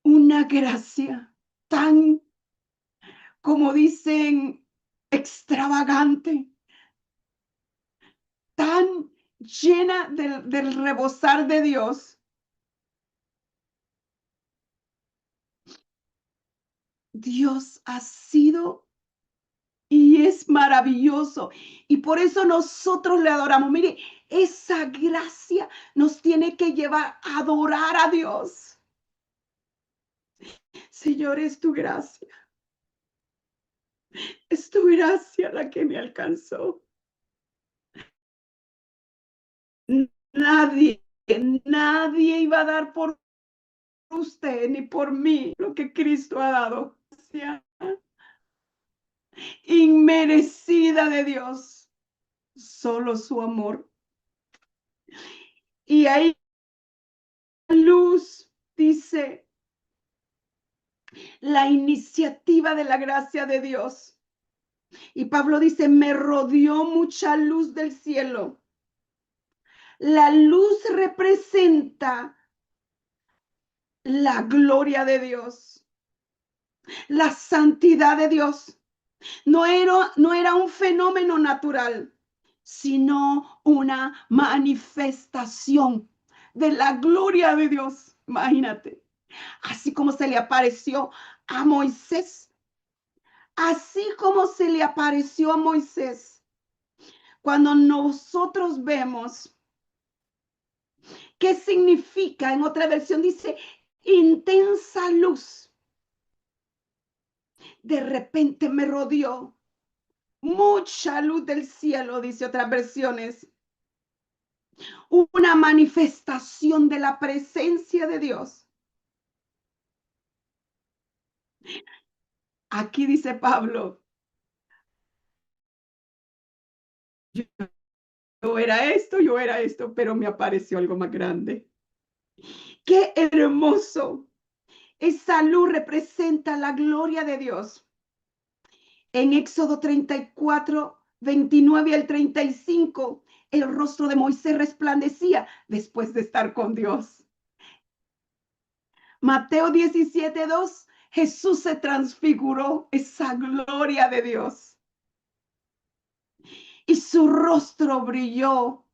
Una gracia tan, como dicen, extravagante, tan llena del rebosar de Dios. Dios ha sido y es maravilloso. Y por eso nosotros le adoramos. Mire, esa gracia nos tiene que llevar a adorar a Dios. Señor, es tu gracia. Es tu gracia la que me alcanzó. Nadie, nadie iba a dar por usted ni por mí lo que Cristo ha dado. Inmerecida de Dios. Solo su amor. Y ahí luz dice la iniciativa de la gracia de Dios. Y Pablo dice, me rodeó mucha luz del cielo. La luz representa la gloria de Dios, la santidad de Dios. No era un fenómeno natural, sino una manifestación de la gloria de Dios. Imagínate, así como se le apareció a Moisés, así como se le apareció a Moisés. Cuando nosotros vemos qué significa, en otra versión dice intensa luz. De repente me rodeó mucha luz del cielo, dice otras versiones. Una manifestación de la presencia de Dios. Aquí dice Pablo, yo era esto, pero me apareció algo más grande. ¡Qué hermoso! Esa luz representa la gloria de Dios. En Éxodo 34, 29 al 35, el rostro de Moisés resplandecía después de estar con Dios. Mateo 17, 2, Jesús se transfiguró, esa gloria de Dios. Y su rostro brilló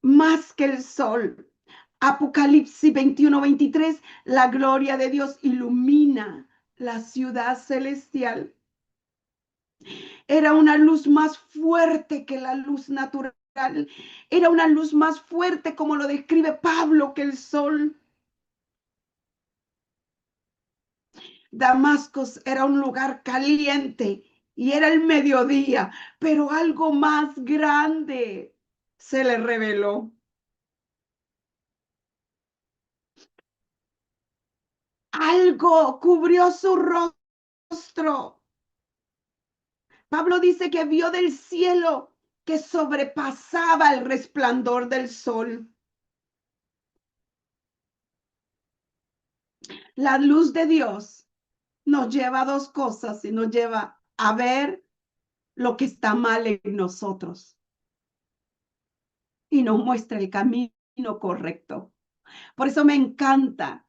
más que el sol. Apocalipsis 21, 23, la gloria de Dios ilumina la ciudad celestial. Era una luz más fuerte que la luz natural. Era una luz más fuerte, como lo describe Pablo, que el sol. Damasco era un lugar caliente y era el mediodía, pero algo más grande se le reveló. Algo cubrió su rostro. Pablo dice que vio del cielo que sobrepasaba el resplandor del sol. La luz de Dios nos lleva a dos cosas y nos lleva a ver lo que está mal en nosotros y nos muestra el camino correcto. Por eso me encanta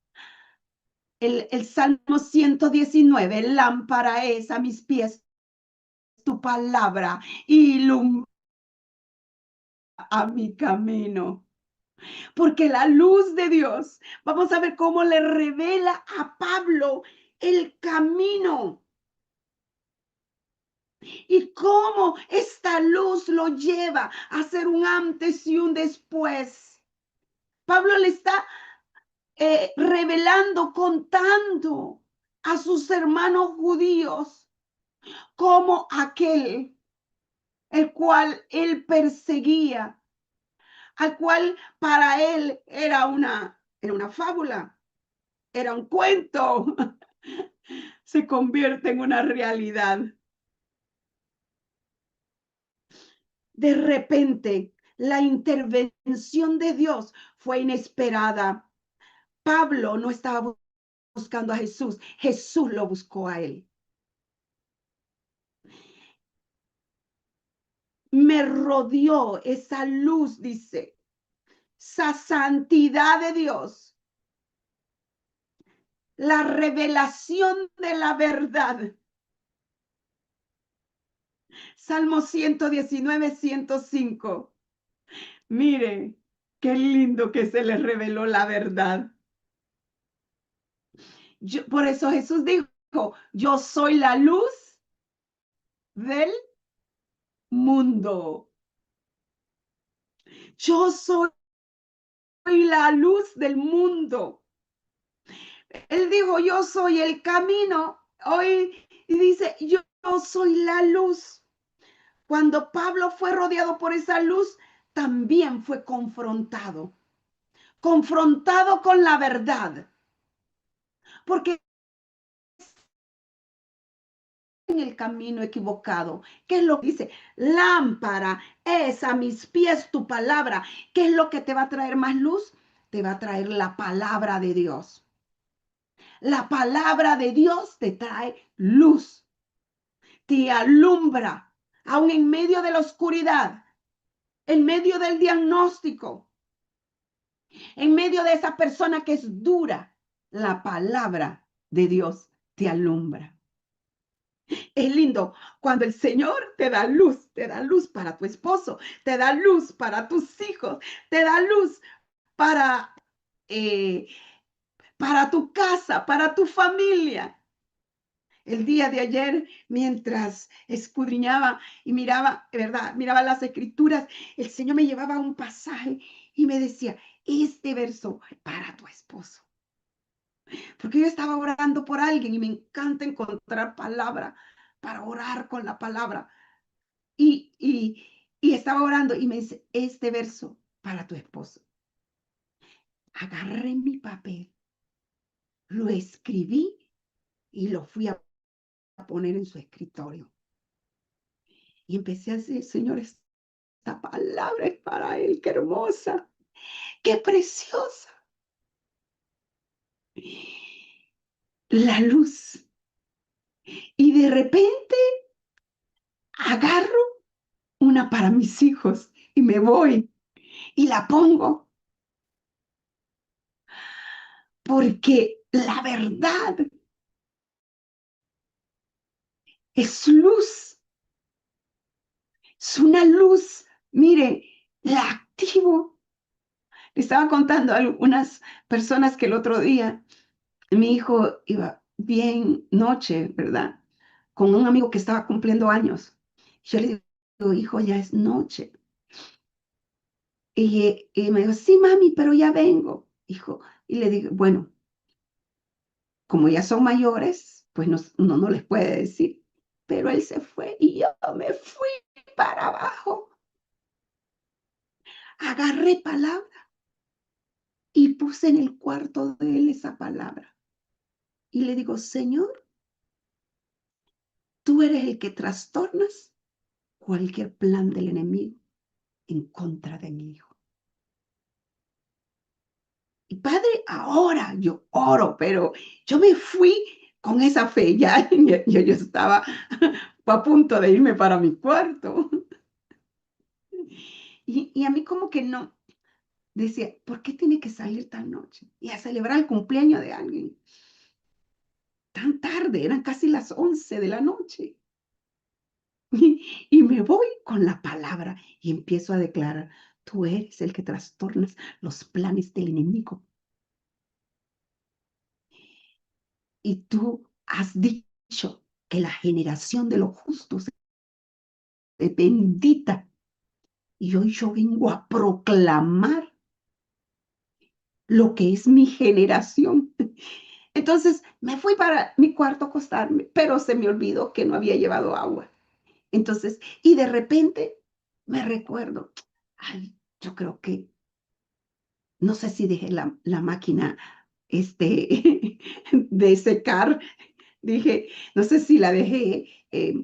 el Salmo 119, lámpara es a mis pies tu palabra y ilumina a mi camino. Porque la luz de Dios, vamos a ver cómo le revela a Pablo el camino y cómo esta luz lo lleva a ser un antes y un después. Pablo le está revelando, contando a sus hermanos judíos como aquel el cual él perseguía, al cual para él era una fábula, era un cuento, se convierte en una realidad. De repente, la intervención de Dios fue inesperada. Pablo no estaba buscando a Jesús, Jesús lo buscó a él. Me rodeó esa luz, dice, esa santidad de Dios, la revelación de la verdad. Salmo 119, 105. Mire, qué lindo que se le reveló la verdad. Por eso Jesús dijo, yo soy la luz del mundo. Yo soy la luz del mundo. Él dijo, yo soy el camino. Hoy dice, yo soy la luz. Cuando Pablo fue rodeado por esa luz, también fue confrontado con la verdad. Porque en el camino equivocado. ¿Qué es lo que dice? Lámpara es a mis pies tu palabra. ¿Qué es lo que te va a traer más luz? Te va a traer la palabra de Dios. La palabra de Dios te trae luz, te alumbra, aún en medio de la oscuridad, en medio del diagnóstico, en medio de esa persona que es dura. La palabra de Dios te alumbra. Es lindo cuando el Señor te da luz para tu esposo, te da luz para tus hijos, te da luz para, eh, para tu casa, para tu familia. El día de ayer, mientras escudriñaba y miraba, ¿verdad? Miraba las escrituras, el Señor me llevaba a un pasaje y me decía, este verso para tu esposo. Porque yo estaba orando por alguien y me encanta encontrar palabra para orar con la palabra. Y estaba orando y me dice, este verso para tu esposo. Agarré mi papel, lo escribí y lo fui a poner en su escritorio. Y empecé a decir, Señor, esta palabra es para él, qué hermosa, qué preciosa. La luz. Y de repente agarro una para mis hijos y me voy y la pongo. Porque la verdad es luz. Es una luz. Mire, la activo. Le estaba contando a algunas personas que el otro día mi hijo iba bien noche, ¿verdad? Con un amigo que estaba cumpliendo años. Yo le digo, hijo, ya es noche. Y me dijo, sí, mami, pero ya vengo, hijo. Y le digo, bueno, como ya son mayores, pues uno no les puede decir. Pero él se fue y yo me fui para abajo. Agarré palabra y puse en el cuarto de él esa palabra. Y le digo, Señor, tú eres el que trastornas cualquier plan del enemigo en contra de mi hijo. Y Padre, ahora yo oro, pero yo me fui con esa fe. Ya yo estaba a punto de irme para mi cuarto. Y a mí como que no, decía, ¿por qué tiene que salir tan noche? Y a celebrar el cumpleaños de alguien. Tan tarde, eran casi las 11 de la noche. Y me voy con la palabra y empiezo a declarar, tú eres el que trastornas los planes del enemigo. Y tú has dicho que la generación de los justos es bendita. Y hoy yo vengo a proclamar lo que es mi generación. Entonces me fui para mi cuarto a acostarme, pero se me olvidó que no había llevado agua. Entonces, y de repente me recuerdo, ay, yo creo que, no sé si dejé la máquina de secar, dije, no sé si la dejé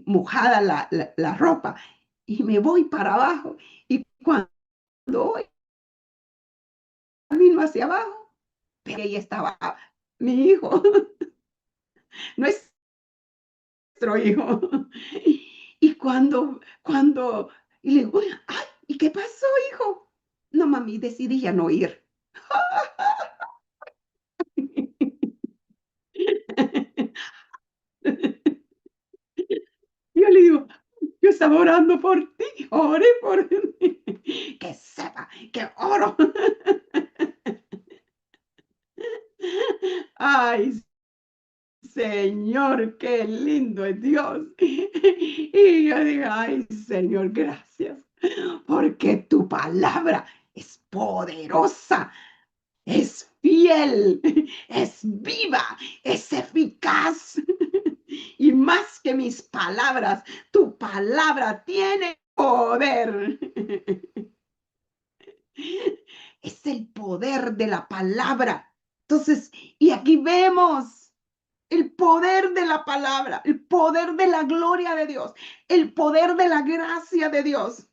mojada la ropa, y me voy para abajo, y cuando voy camino hacia abajo, pero ahí estaba mi hijo, nuestro hijo. Y y le digo, ay, ¿y qué pasó, hijo? No, mami, decidí ya no ir. Yo le digo, yo estaba orando por ti, oré por ti. Que sepa que oro. Ay, Señor, qué lindo es Dios. Y yo digo, ay, Señor, gracias, porque tu palabra es poderosa, es fiel, es viva, es eficaz. Y más que mis palabras, tu palabra tiene poder. Es el poder de la palabra. Entonces, y aquí vemos el poder de la palabra, el poder de la gloria de Dios, el poder de la gracia de Dios.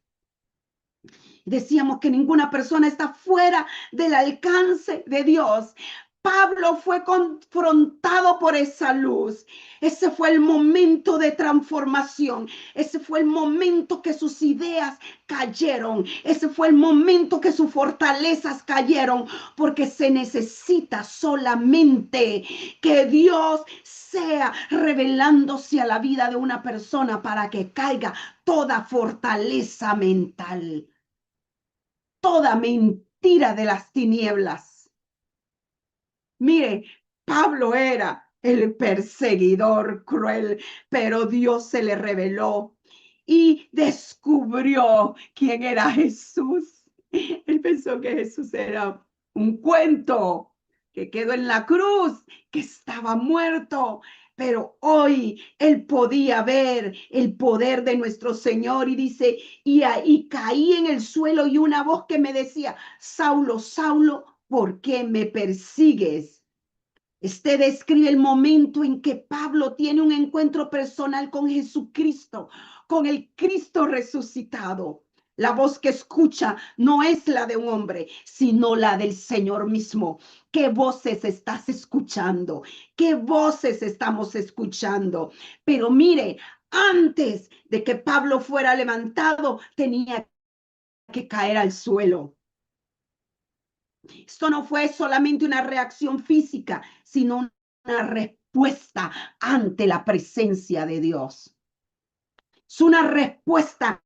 Decíamos que ninguna persona está fuera del alcance de Dios. Pablo fue confrontado por esa luz. Ese fue el momento de transformación. Ese fue el momento que sus ideas cayeron. Ese fue el momento que sus fortalezas cayeron. Porque se necesita solamente que Dios sea revelándose a la vida de una persona para que caiga toda fortaleza mental, toda mentira de las tinieblas. Mire, Pablo era el perseguidor cruel, pero Dios se le reveló y descubrió quién era Jesús. Él pensó que Jesús era un cuento que quedó en la cruz, que estaba muerto, pero hoy él podía ver el poder de nuestro Señor y dice, y ahí caí en el suelo y una voz que me decía, Saulo, Saulo, ¿por qué me persigues? Este describe el momento en que Pablo tiene un encuentro personal con Jesucristo, con el Cristo resucitado. La voz que escucha no es la de un hombre, sino la del Señor mismo. ¿Qué voces estás escuchando? ¿Qué voces estamos escuchando? Pero mire, antes de que Pablo fuera levantado, tenía que caer al suelo. Esto no fue solamente una reacción física, sino una respuesta ante la presencia de Dios. Es una respuesta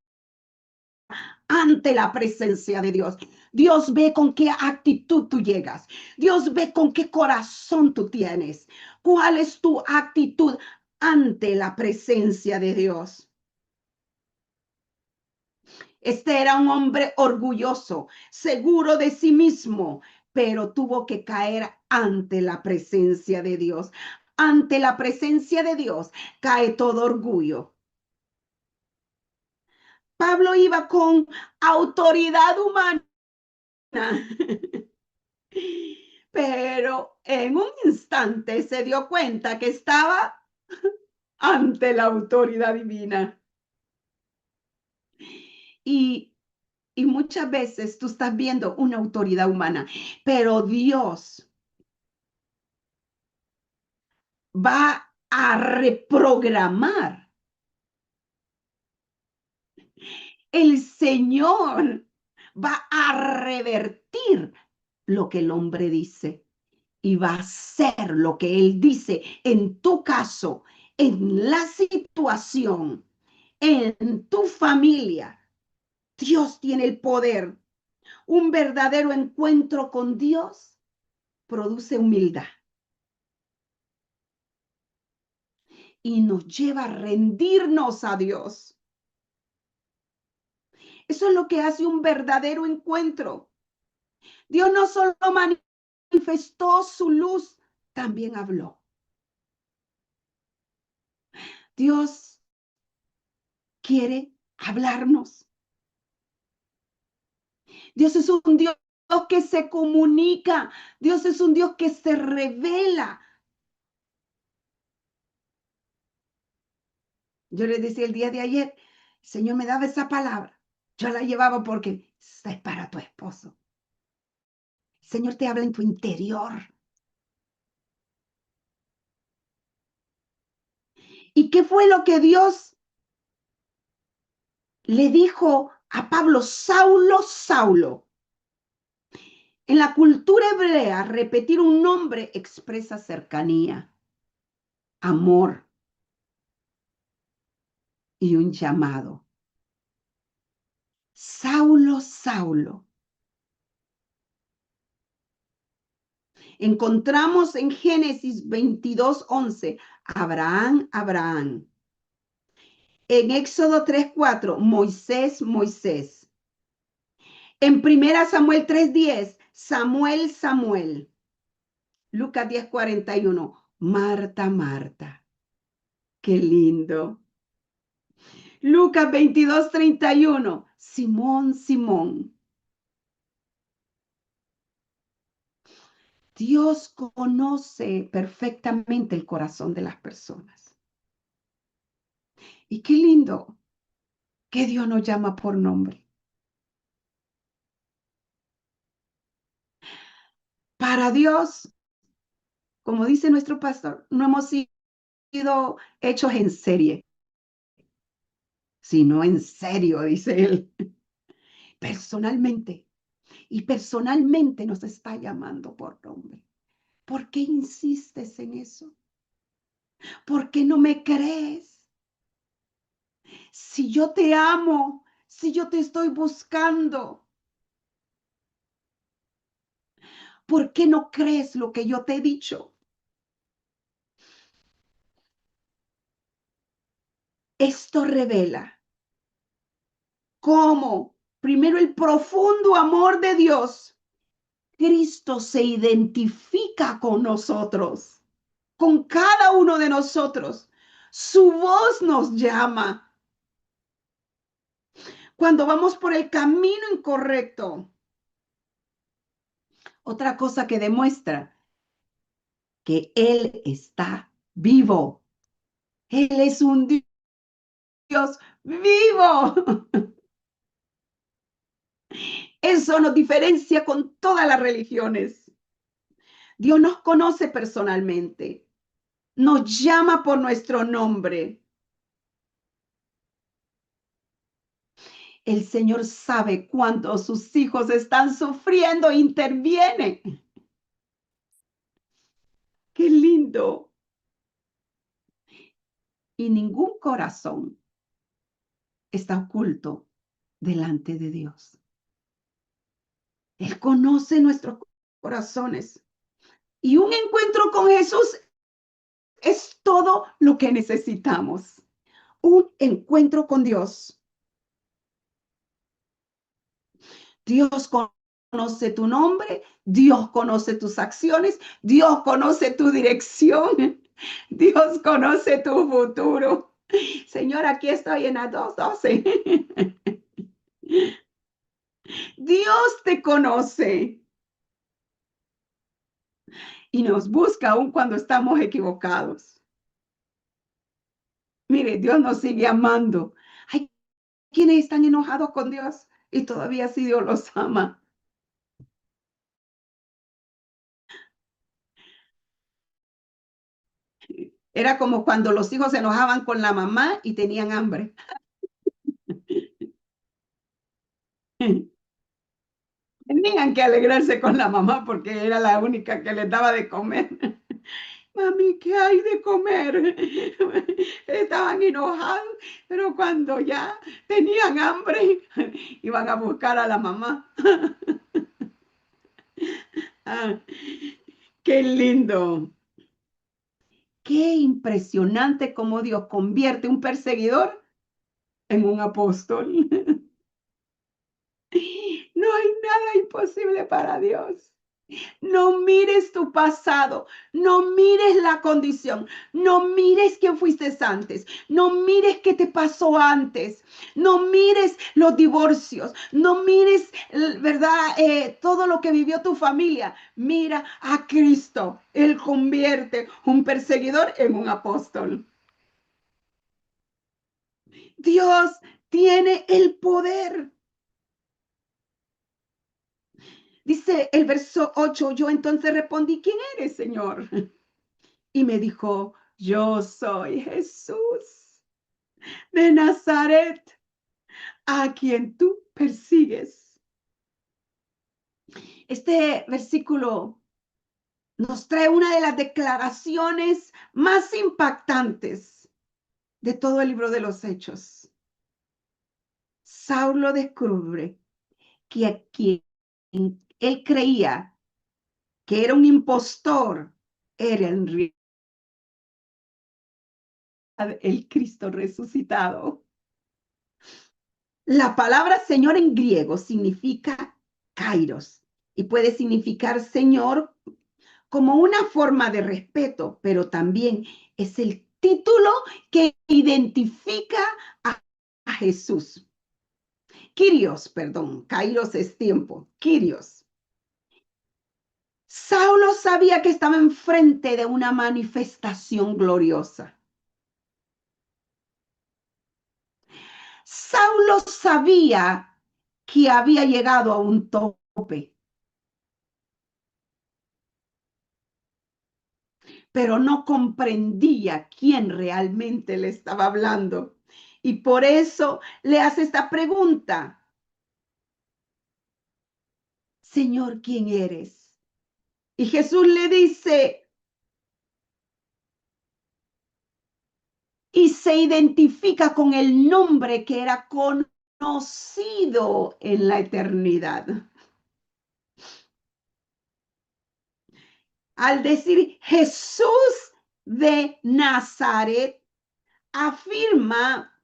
ante la presencia de Dios. Dios ve con qué actitud tú llegas. Dios ve con qué corazón tú tienes. ¿Cuál es tu actitud ante la presencia de Dios? Este era un hombre orgulloso, seguro de sí mismo, pero tuvo que caer ante la presencia de Dios. Ante la presencia de Dios cae todo orgullo. Pablo iba con autoridad humana, pero en un instante se dio cuenta que estaba ante la autoridad divina. Y, y muchas veces tú estás viendo una autoridad humana, pero Dios va a reprogramar. El Señor va a revertir lo que el hombre dice y va a hacer lo que Él dice en tu caso, en la situación, en tu familia. Dios tiene el poder. Un verdadero encuentro con Dios produce humildad y nos lleva a rendirnos a Dios. Eso es lo que hace un verdadero encuentro. Dios no solo manifestó su luz, también habló. Dios quiere hablarnos. Dios es un Dios que se comunica. Dios es un Dios que se revela. Yo le decía el día de ayer, el Señor me daba esa palabra. Yo la llevaba porque es para tu esposo. El Señor te habla en tu interior. ¿Y qué fue lo que Dios le dijo a Pablo? Saulo, Saulo. En la cultura hebrea, repetir un nombre expresa cercanía, amor y un llamado. Saulo, Saulo. Encontramos en Génesis 22:11, Abraham, Abraham. En Éxodo 3:4, Moisés, Moisés. En 1 Samuel 3:10, Samuel, Samuel. Lucas 10:41, Marta, Marta. Qué lindo. Lucas 22:31, Simón, Simón. Dios conoce perfectamente el corazón de las personas. Y qué lindo que Dios nos llama por nombre. Para Dios, como dice nuestro pastor, no hemos sido hechos en serie, sino en serio, dice él, personalmente. Y personalmente nos está llamando por nombre. ¿Por qué insistes en eso? ¿Por qué no me crees? Si yo te amo, si yo te estoy buscando, ¿por qué no crees lo que yo te he dicho? Esto revela cómo, primero, el profundo amor de Dios. Cristo se identifica con nosotros, con cada uno de nosotros. Su voz nos llama. Cuando vamos por el camino incorrecto. Otra cosa que demuestra que Él está vivo. Él es un Dios vivo. Eso nos diferencia con todas las religiones. Dios nos conoce personalmente. Nos llama por nuestro nombre. El Señor sabe cuánto sus hijos están sufriendo e interviene. Qué lindo. Y ningún corazón está oculto delante de Dios. Él conoce nuestros corazones. Y un encuentro con Jesús es todo lo que necesitamos. Un encuentro con Dios. Dios conoce tu nombre, Dios conoce tus acciones, Dios conoce tu dirección, Dios conoce tu futuro. Señor, aquí estoy en la 2:12. Dios te conoce y nos busca aun cuando estamos equivocados. Mire, Dios nos sigue amando. Hay quienes están enojados con Dios y todavía sí Dios los ama. Era como cuando los hijos se enojaban con la mamá y tenían hambre. Tenían que alegrarse con la mamá porque era la única que les daba de comer. Mami, ¿qué hay de comer? Estaban enojados, pero cuando ya tenían hambre, iban a buscar a la mamá. Ah, qué lindo. Qué impresionante cómo Dios convierte un perseguidor en un apóstol. No hay nada imposible para Dios. No mires tu pasado, no mires la condición, no mires quién fuiste antes, no mires qué te pasó antes, no mires los divorcios, no mires, ¿verdad? Todo lo que vivió tu familia. Mira a Cristo. Él convierte un perseguidor en un apóstol. Dios tiene el poder. Dice el verso 8, yo entonces respondí, ¿quién eres, Señor? Y me dijo, yo soy Jesús de Nazaret, a quien tú persigues. Este versículo nos trae una de las declaraciones más impactantes de todo el libro de los Hechos. Saulo descubre que a quien él creía que era un impostor era en realidad el Cristo resucitado. La palabra Señor en griego significa kairos y puede significar Señor como una forma de respeto, pero también es el título que identifica a Jesús. Kyrios, perdón, kairos es tiempo, Kyrios. Saulo sabía que estaba enfrente de una manifestación gloriosa. Saulo sabía que había llegado a un tope, pero no comprendía quién realmente le estaba hablando. Y por eso le hace esta pregunta: Señor, ¿quién eres? Y Jesús le dice, y se identifica con el nombre que era conocido en la eternidad. Al decir Jesús de Nazaret, afirma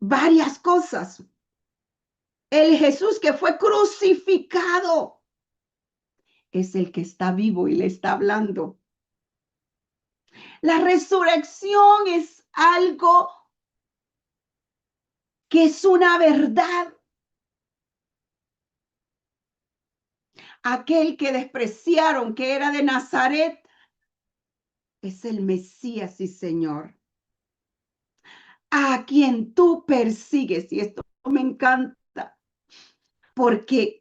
varias cosas. El Jesús que fue crucificado es el que está vivo y le está hablando. La resurrección es algo que es una verdad. Aquel que despreciaron, que era de Nazaret, es el Mesías y Señor, a quien tú persigues. Y esto me encanta, porque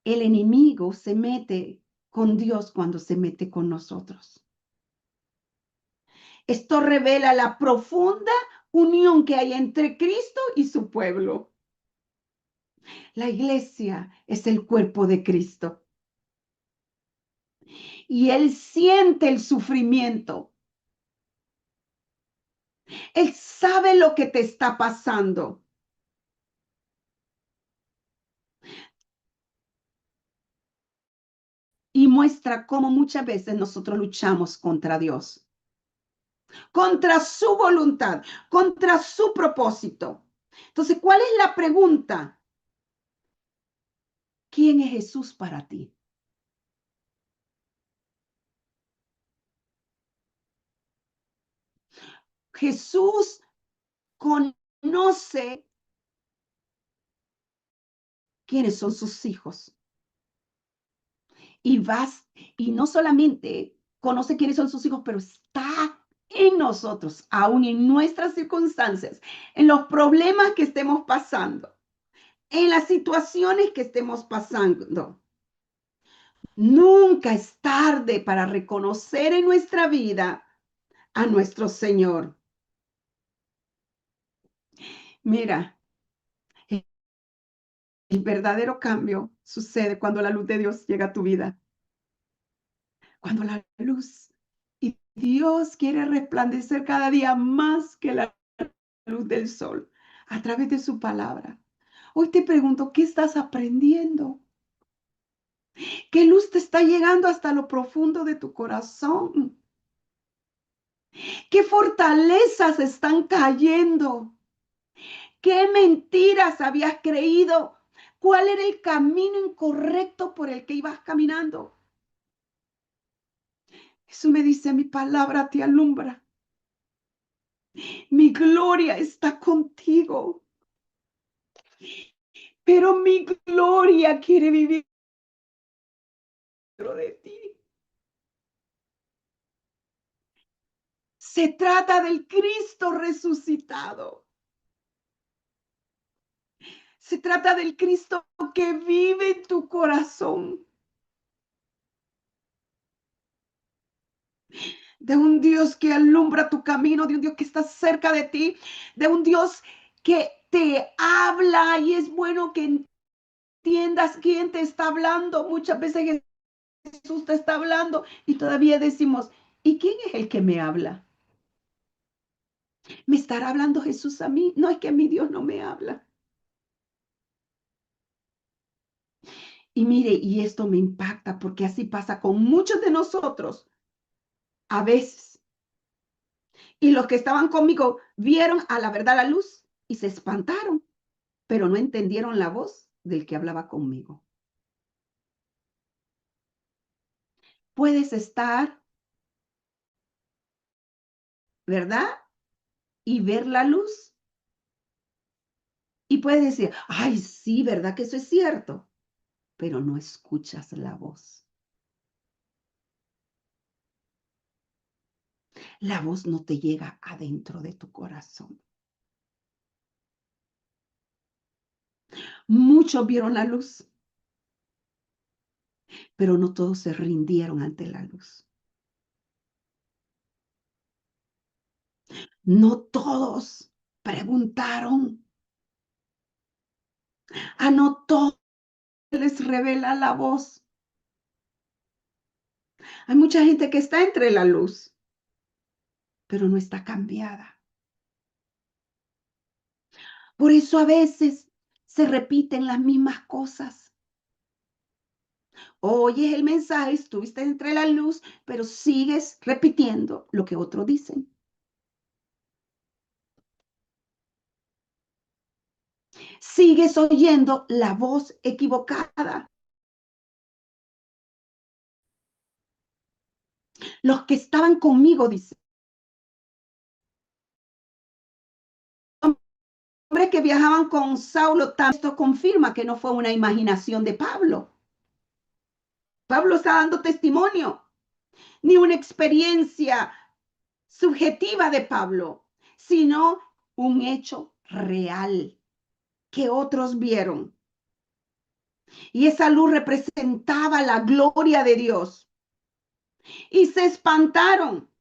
el enemigo se mete con Dios cuando se mete con nosotros. Esto revela la profunda unión que hay entre Cristo y su pueblo. La iglesia es el cuerpo de Cristo. Y Él siente el sufrimiento. Él sabe lo que te está pasando. Y muestra cómo muchas veces nosotros luchamos contra Dios, contra su voluntad, contra su propósito. Entonces, ¿cuál es la pregunta? ¿Quién es Jesús para ti? Jesús conoce quiénes son sus hijos. Y y no solamente conoce quiénes son sus hijos, pero está en nosotros, aún en nuestras circunstancias, en los problemas que estemos pasando, en las situaciones que estemos pasando. Nunca es tarde para reconocer en nuestra vida a nuestro Señor. Mira, el verdadero cambio sucede cuando la luz de Dios llega a tu vida. Cuando la luz y Dios quiere resplandecer cada día más que la luz del sol a través de su palabra. Hoy te pregunto, ¿qué estás aprendiendo? ¿Qué luz te está llegando hasta lo profundo de tu corazón? ¿Qué fortalezas están cayendo? ¿Qué mentiras habías creído? ¿Cuál era el camino incorrecto por el que ibas caminando? Eso me dice, mi palabra te alumbra. Mi gloria está contigo, pero mi gloria quiere vivir dentro de ti. Se trata del Cristo resucitado. Se trata del Cristo que vive en tu corazón. De un Dios que alumbra tu camino, de un Dios que está cerca de ti, de un Dios que te habla y es bueno que entiendas quién te está hablando. Muchas veces Jesús te está hablando y todavía decimos, ¿y quién es el que me habla? ¿Me estará hablando Jesús a mí? No, es que mi Dios no me habla. Y mire, y esto me impacta porque así pasa con muchos de nosotros a veces. Y los que estaban conmigo vieron a la verdad la luz y se espantaron, pero no entendieron la voz del que hablaba conmigo. Puedes estar, ¿verdad? Y ver la luz. Y puedes decir, ay, sí, ¿verdad que eso es cierto? Pero no escuchas la voz. La voz no te llega adentro de tu corazón. Muchos vieron la luz, pero no todos se rindieron ante la luz. No todos preguntaron. No todos les revela la voz. Hay mucha gente que está entre la luz, pero no está cambiada. Por eso a veces se repiten las mismas cosas. Oyes el mensaje, estuviste entre la luz, pero sigues repitiendo lo que otros dicen. Sigues oyendo la voz equivocada. Los que estaban conmigo, dice, hombres que viajaban con Saulo, esto confirma que no fue una imaginación de Pablo. Pablo está dando testimonio, ni una experiencia subjetiva de Pablo, sino un hecho real que otros vieron. Y esa luz representaba la gloria de Dios. Y se espantaron.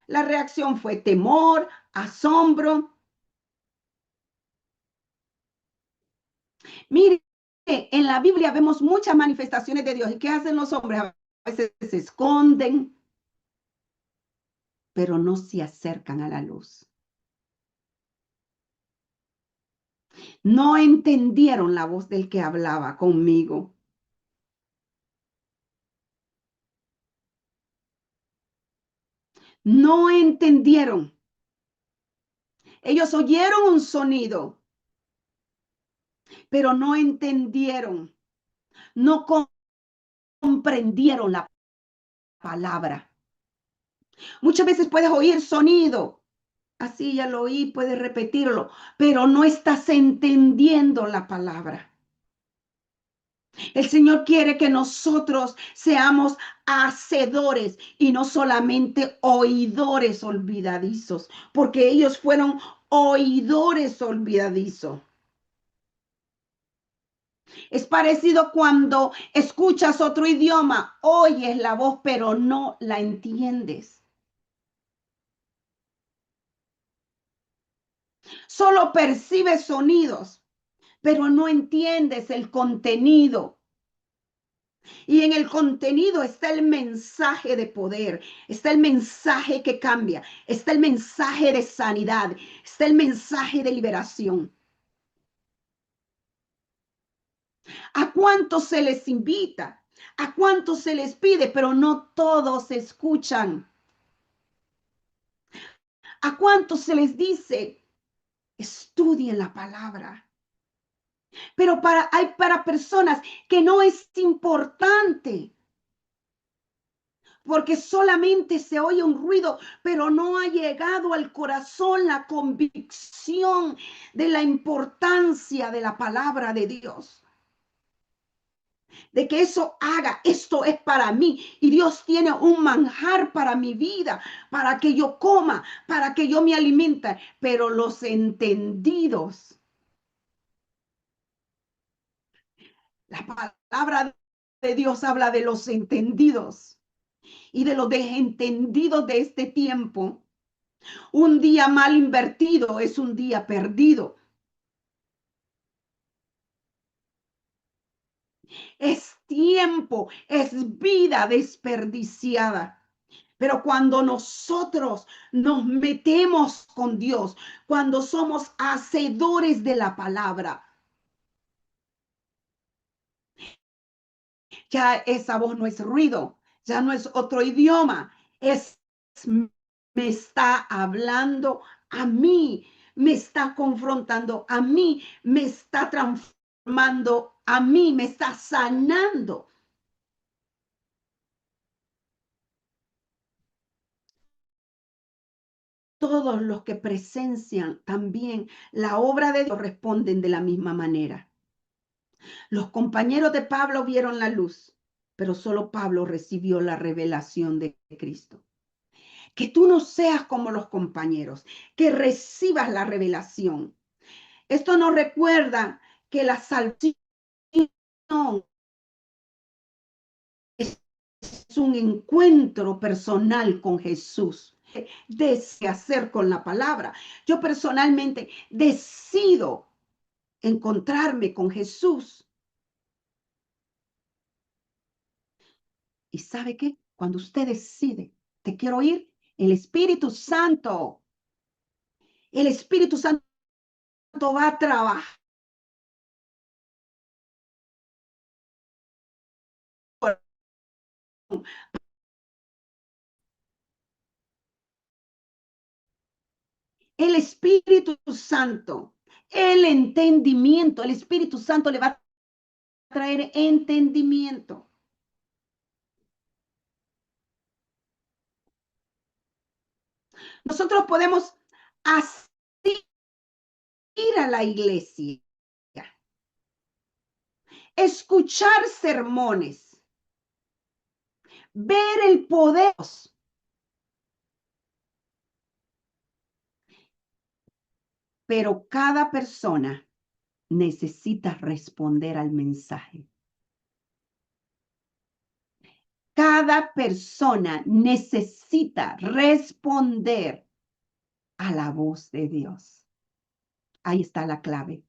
La reacción fue temor, asombro. Mire, en la Biblia vemos muchas manifestaciones de Dios. ¿Y qué hacen los hombres? A veces se esconden, pero no se acercan a la luz. No entendieron la voz del que hablaba conmigo. No entendieron. Ellos oyeron un sonido, pero no entendieron, no comprendieron la palabra. Muchas veces puedes oír sonido, así ya lo oí, puedes repetirlo, pero no estás entendiendo la palabra. El Señor quiere que nosotros seamos hacedores y no solamente oidores olvidadizos, porque ellos fueron oidores olvidadizos. Es parecido cuando escuchas otro idioma, oyes la voz, pero no la entiendes. Solo percibes sonidos, pero no entiendes el contenido. Y en el contenido está el mensaje de poder, está el mensaje que cambia, está el mensaje de sanidad, está el mensaje de liberación. ¿A cuántos se les invita? ¿A cuántos se les pide? Pero no todos escuchan. ¿A cuántos se les dice? Estudien la palabra. Pero hay para personas que no es importante, porque solamente se oye un ruido, pero no ha llegado al corazón la convicción de la importancia de la palabra de Dios. De que eso haga, esto es para mí y Dios tiene un manjar para mi vida, para que yo coma, para que yo me alimente, pero los entendidos, la palabra de Dios habla de los entendidos y de los desentendidos de este tiempo. Un día mal invertido es un día perdido. Es tiempo, es vida desperdiciada. Pero cuando nosotros nos metemos con Dios, cuando somos hacedores de la palabra, ya esa voz no es ruido, ya no es otro idioma, me está hablando a mí, me está confrontando a mí, me está transformando a mí, me está sanando. Todos los que presencian también la obra de Dios responden de la misma manera. Los compañeros de Pablo vieron la luz, pero solo Pablo recibió la revelación de Cristo. Que tú no seas como los compañeros, que recibas la revelación. Esto nos recuerda que la salvación es un encuentro personal con Jesús. Deseo hacer con la palabra. Yo personalmente decido encontrarme con Jesús. ¿Y sabe qué? Cuando usted decide, te quiero ir, el Espíritu Santo va a trabajar. El Espíritu Santo, el entendimiento, el Espíritu Santo le va a traer entendimiento. Nosotros podemos asistir a la iglesia, escuchar sermones, ver el poder, pero cada persona necesita responder al mensaje. Cada persona necesita responder a la voz de Dios. Ahí está la clave.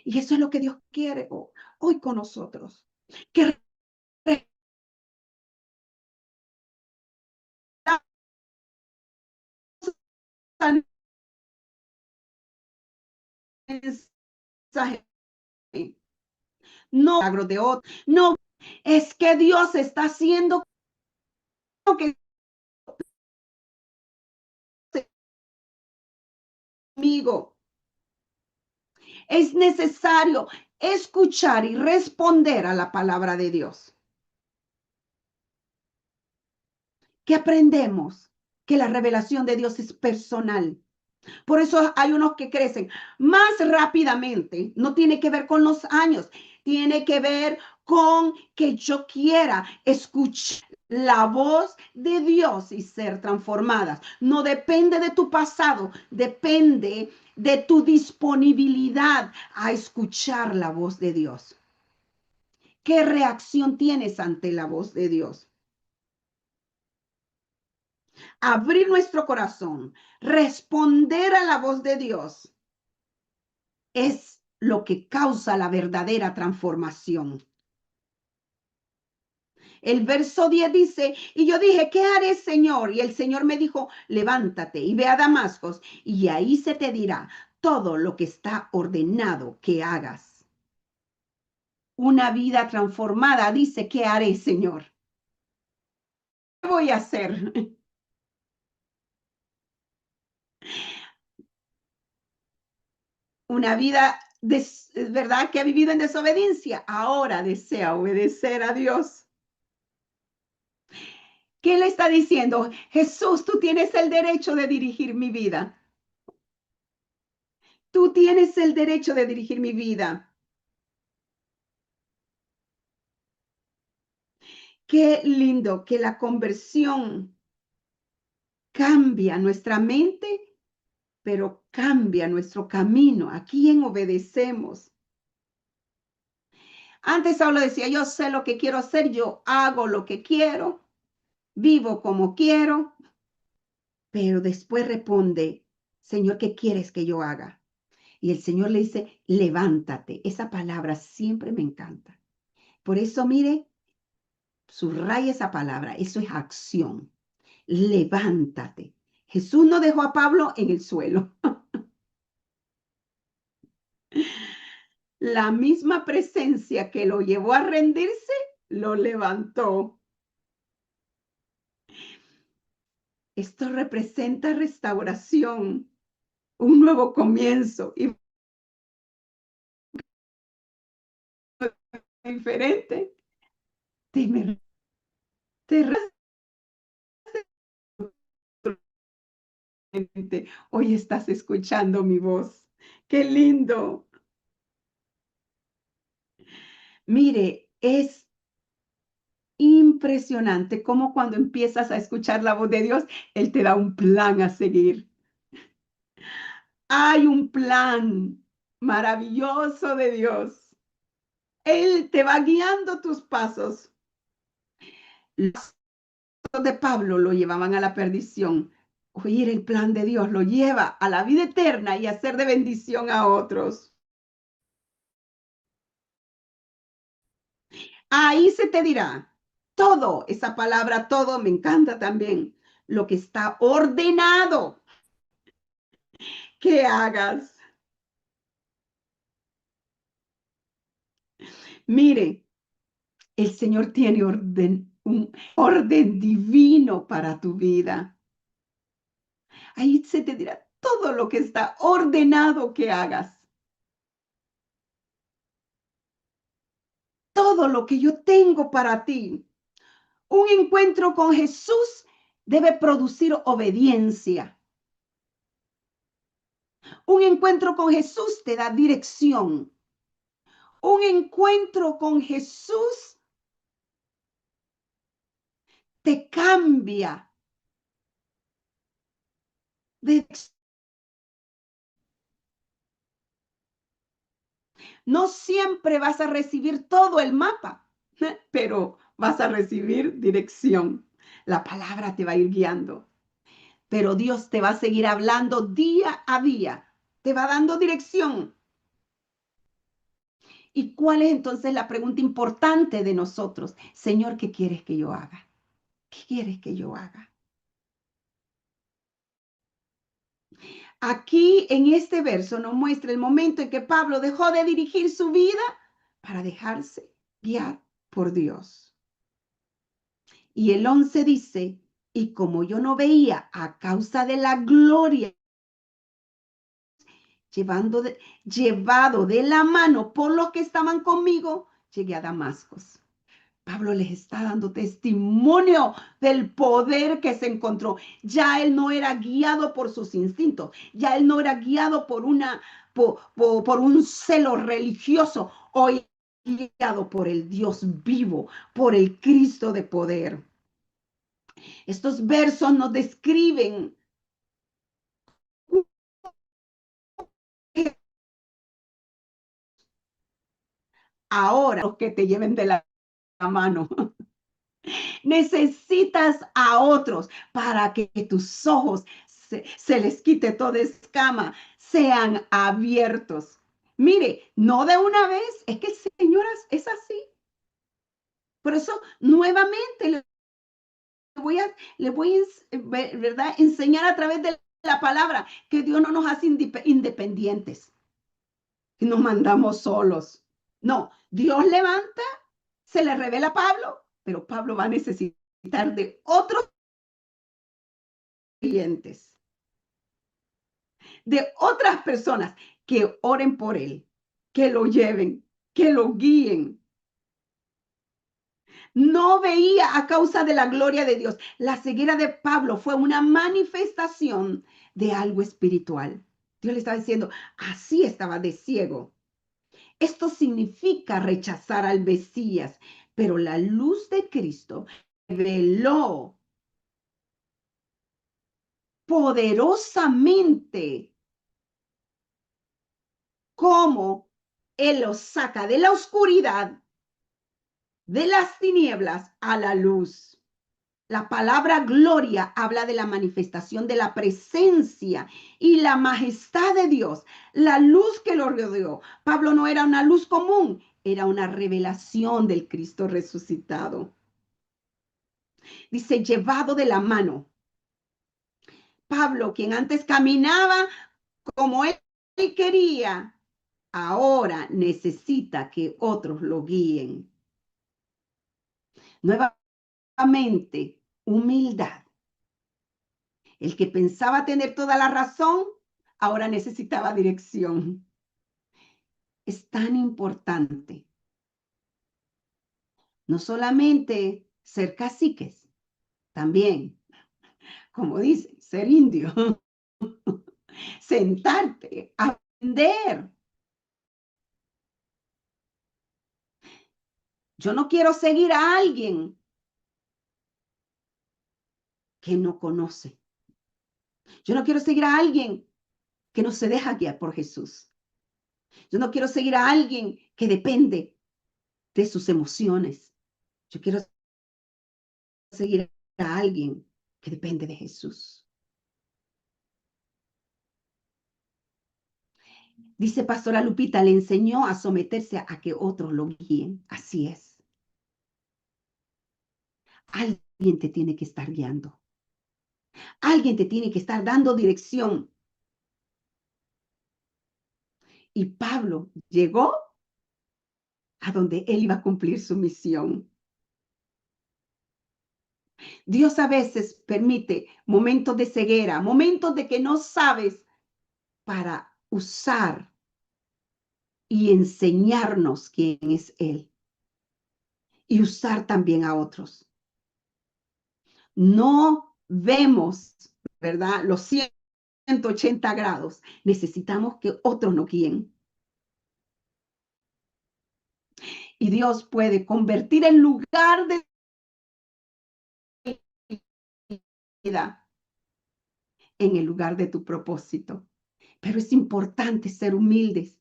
Y eso es lo que Dios quiere hoy con nosotros. Que mensaje, no milagros de otro, no, es que Dios está haciendo que conmigo. Es necesario escuchar y responder a la palabra de Dios. ¿Qué aprendemos? Que la revelación de Dios es personal. Por eso hay unos que crecen más rápidamente. No tiene que ver con los años, tiene que ver con que yo quiera escuchar la voz de Dios y ser transformadas. No depende de tu pasado, depende de tu disponibilidad a escuchar la voz de Dios. ¿Qué reacción tienes ante la voz de Dios? Abrir nuestro corazón, responder a la voz de Dios es lo que causa la verdadera transformación. El verso 10 dice, y yo dije, ¿qué haré, Señor? Y el Señor me dijo, levántate y ve a Damasco, y ahí se te dirá todo lo que está ordenado que hagas. Una vida transformada dice, ¿qué haré, Señor? ¿Qué voy a hacer? Una vida, ¿verdad? Que ha vivido en desobediencia. Ahora desea obedecer a Dios. ¿Qué le está diciendo? Jesús, tú tienes el derecho de dirigir mi vida. Tú tienes el derecho de dirigir mi vida. Qué lindo que la conversión cambia nuestra mente, pero cambia nuestro camino. ¿A quién obedecemos? Antes Saulo decía, yo sé lo que quiero hacer, yo hago lo que quiero, vivo como quiero, pero después responde, Señor, ¿qué quieres que yo haga? Y el Señor le dice, levántate. Esa palabra siempre me encanta. Por eso, mire, subraya esa palabra, eso es acción. Levántate. Jesús no dejó a Pablo en el suelo. La misma presencia que lo llevó a rendirse, lo levantó. Esto representa restauración, un nuevo comienzo y diferente. Te, te hoy estás escuchando mi voz. Qué lindo. Mire, es impresionante cómo cuando empiezas a escuchar la voz de Dios, Él te da un plan a seguir. Hay un plan maravilloso de Dios. Él te va guiando tus pasos. Los pasos de Pablo lo llevaban a la perdición. Oír el plan de Dios lo lleva a la vida eterna y a ser de bendición a otros. Ahí se te dirá todo, esa palabra todo me encanta también, lo que está ordenado que hagas. Mire, el Señor tiene un orden divino para tu vida. Ahí se te dirá todo lo que está ordenado que hagas. Todo lo que yo tengo para ti. Un encuentro con Jesús debe producir obediencia. Un encuentro con Jesús te da dirección. Un encuentro con Jesús te cambia de. No siempre vas a recibir todo el mapa, pero vas a recibir dirección. La palabra te va a ir guiando, pero Dios te va a seguir hablando día a día, te va dando dirección. ¿Y cuál es entonces la pregunta importante de nosotros? Señor, ¿qué quieres que yo haga? ¿Qué quieres que yo haga? Aquí en este verso nos muestra el momento en que Pablo dejó de dirigir su vida para dejarse guiar por Dios. Y el 11 dice, y como yo no veía a causa de la gloria, llevado de la mano por los que estaban conmigo, llegué a Damasco. Pablo les está dando testimonio del poder que se encontró. Ya él no era guiado por sus instintos, ya él no era guiado por un celo religioso, hoy guiado por el Dios vivo, por el Cristo de poder. Estos versos nos describen ahora los que te lleven de la mano. Necesitas a otros para que tus ojos se les quite toda escama, sean abiertos. Mire, no de una vez, es que el Señor es así. Por eso, nuevamente, le voy a ¿verdad? Enseñar a través de la palabra que Dios no nos hace independientes, que nos mandamos solos. No, Dios levanta, se le revela a Pablo, pero Pablo va a necesitar de otros clientes, de otras personas que oren por él, que lo lleven, que lo guíen. No veía a causa de la gloria de Dios. La ceguera de Pablo fue una manifestación de algo espiritual. Dios le estaba diciendo, así estaba de ciego. Esto significa rechazar al Mesías, pero la luz de Cristo reveló poderosamente cómo Él los saca de la oscuridad, de las tinieblas a la luz. La palabra gloria habla de la manifestación de la presencia y la majestad de Dios, la luz que lo rodeó. Pablo no era una luz común, era una revelación del Cristo resucitado. Dice, llevado de la mano. Pablo, quien antes caminaba como él quería, ahora necesita que otros lo guíen. Nuevamente, humildad. El que pensaba tener toda la razón, ahora necesitaba dirección. Es tan importante no solamente ser caciques, también, como dice, ser indio, sentarte, aprender. Yo no quiero seguir a alguien que no conoce. Yo no quiero seguir a alguien que no se deja guiar por Jesús. Yo no quiero seguir a alguien que depende de sus emociones. Yo quiero seguir a alguien que depende de Jesús. Dice Pastora Lupita, le enseñó a someterse a que otros lo guíen. Así es. Alguien te tiene que estar guiando. Alguien te tiene que estar dando dirección. Y Pablo llegó a donde él iba a cumplir su misión. Dios a veces permite momentos de ceguera, momentos de que no sabes, para usar y enseñarnos quién es Él y usar también a otros. No vemos, ¿verdad? Los 180 grados. Necesitamos que otros nos guíen. Y Dios puede convertir el lugar de vida en el lugar de tu propósito. Pero es importante ser humildes,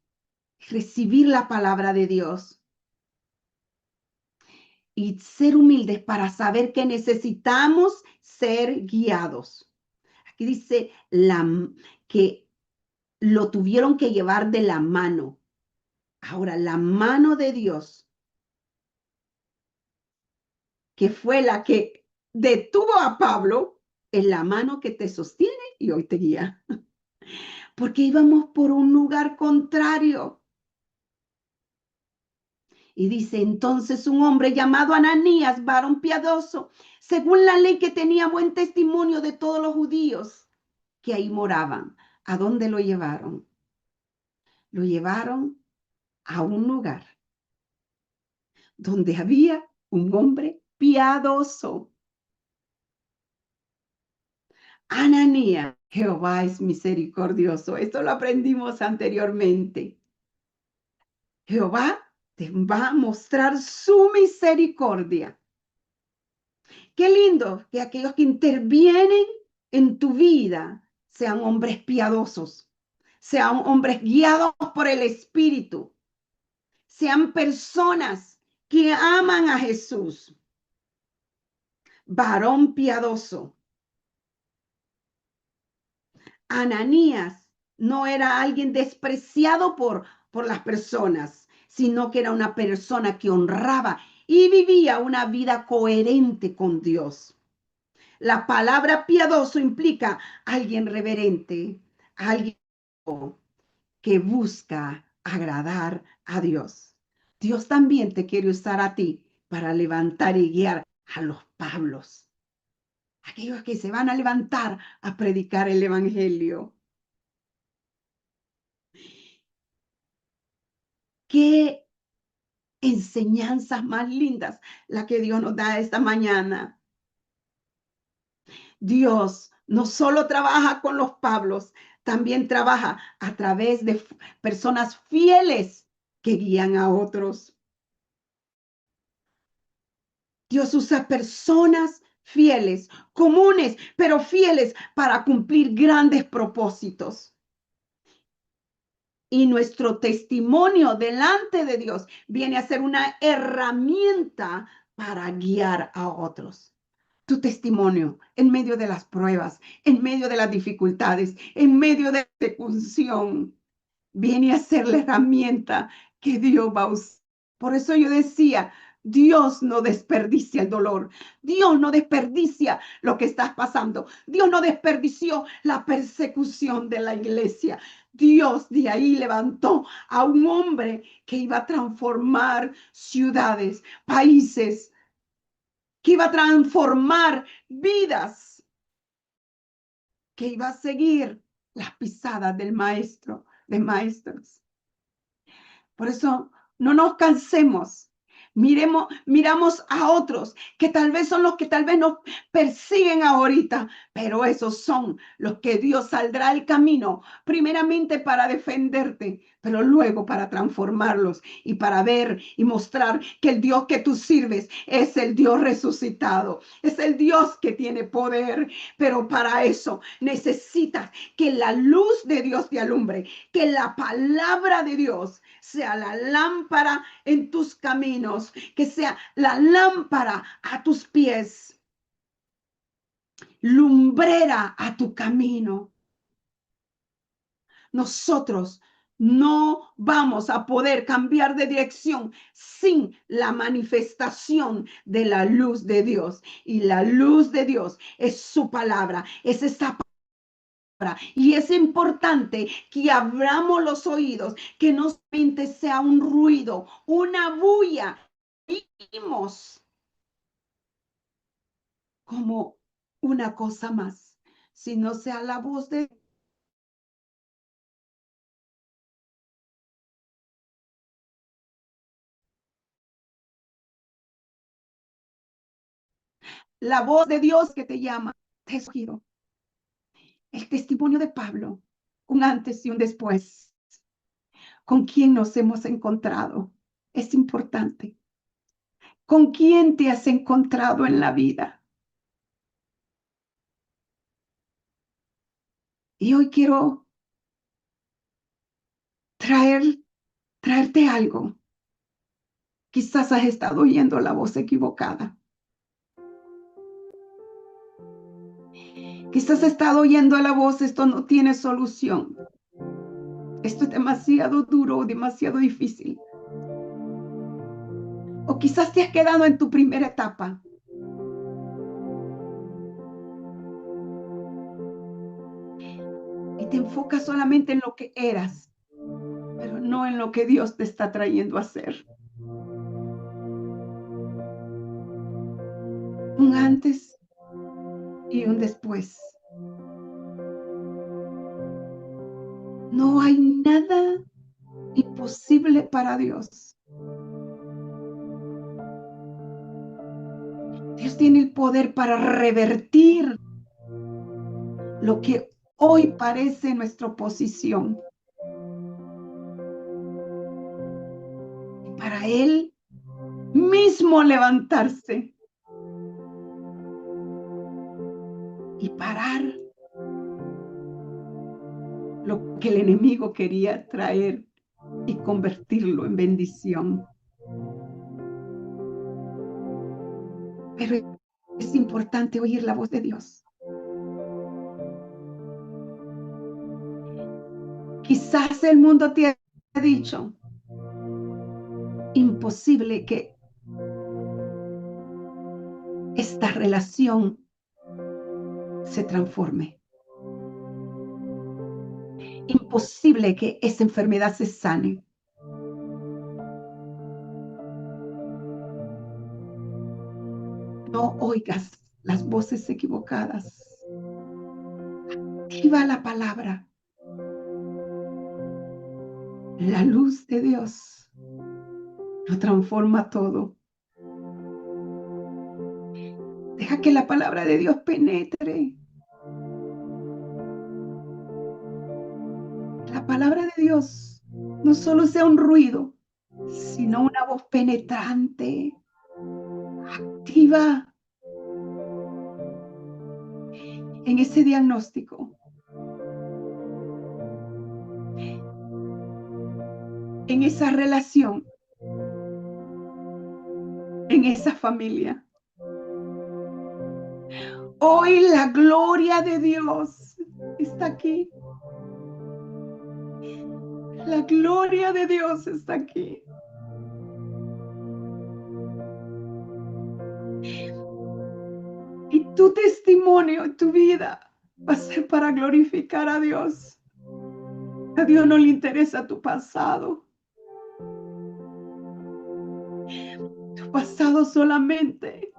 recibir la palabra de Dios y ser humildes para saber que necesitamos ser guiados. Aquí dice que lo tuvieron que llevar de la mano. Ahora, la mano de Dios, que fue la que detuvo a Pablo, es la mano que te sostiene y hoy te guía. Porque íbamos por un lugar contrario. Y dice, entonces un hombre llamado Ananías, varón piadoso, según la ley que tenía buen testimonio de todos los judíos que ahí moraban. ¿A dónde lo llevaron? lo llevaron a un lugar donde había un hombre piadoso. Ananías, Jehová es misericordioso. Esto lo aprendimos anteriormente. Jehová te va a mostrar su misericordia. Qué lindo que aquellos que intervienen en tu vida sean hombres piadosos, sean hombres guiados por el Espíritu, sean personas que aman a Jesús. Varón piadoso. Ananías no era alguien despreciado por las personas, sino que era una persona que honraba y vivía una vida coherente con Dios. La palabra piadoso implica alguien reverente, alguien que busca agradar a Dios. Dios también te quiere usar a ti para levantar y guiar a los Pablos, aquellos que se van a levantar a predicar el evangelio. Qué enseñanzas más lindas la que Dios nos da esta mañana. Dios no solo trabaja con los Pablos, también trabaja a través de personas fieles que guían a otros. Dios usa personas fieles, comunes, pero fieles para cumplir grandes propósitos. Y nuestro testimonio delante de Dios viene a ser una herramienta para guiar a otros. Tu testimonio en medio de las pruebas, en medio de las dificultades, en medio de la persecución, viene a ser la herramienta que Dios va a usar. Por eso yo decía, Dios no desperdicia el dolor. Dios no desperdicia lo que estás pasando. Dios no desperdició la persecución de la iglesia. Dios de ahí levantó a un hombre que iba a transformar ciudades, países, que iba a transformar vidas, que iba a seguir las pisadas del maestro, de maestros. Por eso no nos cansemos. Miramos a otros que tal vez son los que tal vez nos persiguen ahorita, pero esos son los que Dios saldrá al camino, primeramente para defenderte, pero luego para transformarlos y para ver y mostrar que el Dios que tú sirves es el Dios resucitado, es el Dios que tiene poder, pero para eso necesitas que la luz de Dios te alumbre, que la palabra de Dios sea la lámpara en tus caminos, que sea la lámpara a tus pies, lumbrera a tu camino. Nosotros no vamos a poder cambiar de dirección sin la manifestación de la luz de Dios. Y la luz de Dios es su palabra, es esa palabra. Y es importante que abramos los oídos, que no solamente sea un ruido, una bulla, vimos como una cosa más, sino sea la voz de Dios que te llama. Te escogido. El testimonio de Pablo, un antes y un después. ¿Con quién nos hemos encontrado? Es importante. ¿Con quién te has encontrado en la vida? Y hoy quiero traerte algo. Quizás has estado oyendo la voz equivocada. Quizás has estado oyendo la voz, esto no tiene solución. Esto es demasiado duro, demasiado difícil. O quizás te has quedado en tu primera etapa. Y te enfocas solamente en lo que eras, pero no en lo que Dios te está trayendo a hacer. Un antes y un después. No hay nada imposible para Dios. Dios tiene el poder para revertir lo que hoy parece nuestra oposición. Para Él mismo levantarse y parar lo que el enemigo quería traer y convertirlo en bendición. Pero es importante oír la voz de Dios. Quizás el mundo te ha dicho, imposible que esta relación se transforme. Imposible que esa enfermedad se sane. No oigas las voces equivocadas. Activa la palabra. La luz de Dios lo transforma todo. Deja que la palabra de Dios penetre. La palabra de Dios no solo sea un ruido, sino una voz penetrante, activa en ese diagnóstico, en esa relación, en esa familia. Hoy la gloria de Dios está aquí. La gloria de Dios está aquí. Y tu testimonio, tu vida va a ser para glorificar a Dios. A Dios no le interesa tu pasado. Tu pasado solamente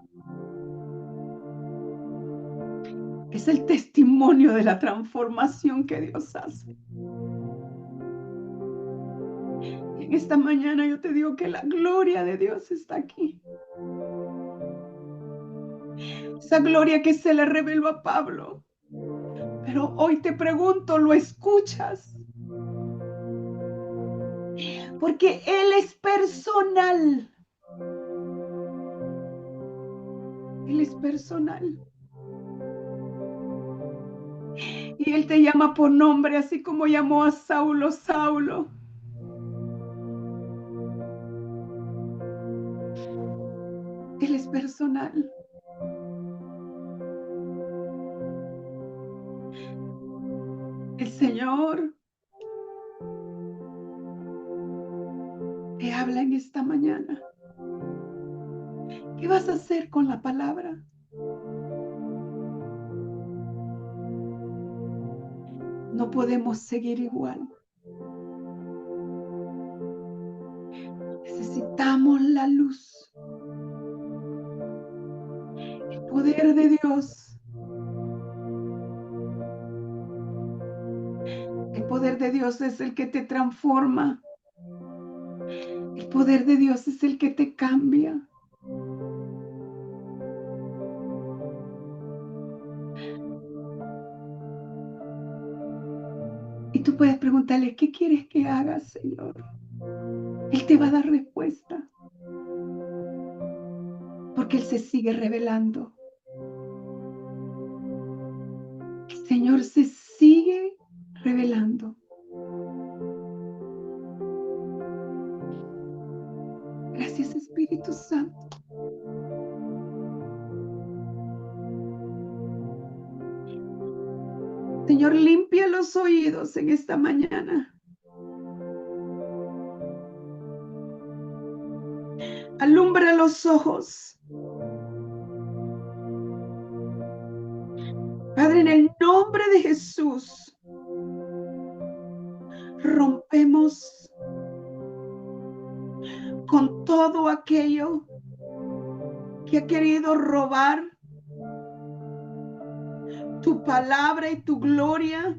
es el testimonio de la transformación que Dios hace. Y en esta mañana yo te digo que la gloria de Dios está aquí. Esa gloria que se le reveló a Pablo. Pero hoy te pregunto, ¿lo escuchas? Porque Él es personal. Él es personal. Y Él te llama por nombre, así como llamó a Saulo, Saulo. Él es personal. El Señor te habla en esta mañana. ¿Qué vas a hacer con la palabra? No podemos seguir igual. Necesitamos la luz, el poder de Dios. El poder de Dios es el que te transforma. El poder de Dios es el que te cambia. Y tú puedes preguntarle, ¿qué quieres que haga, Señor? Él te va a dar respuesta. Porque Él se sigue revelando. El Señor se sigue revelando. Gracias, Espíritu Santo. Señor, limpia los oídos en esta mañana. Alumbra los ojos. Padre, en el nombre de Jesús, rompemos con todo aquello que ha querido robar tu palabra y tu gloria.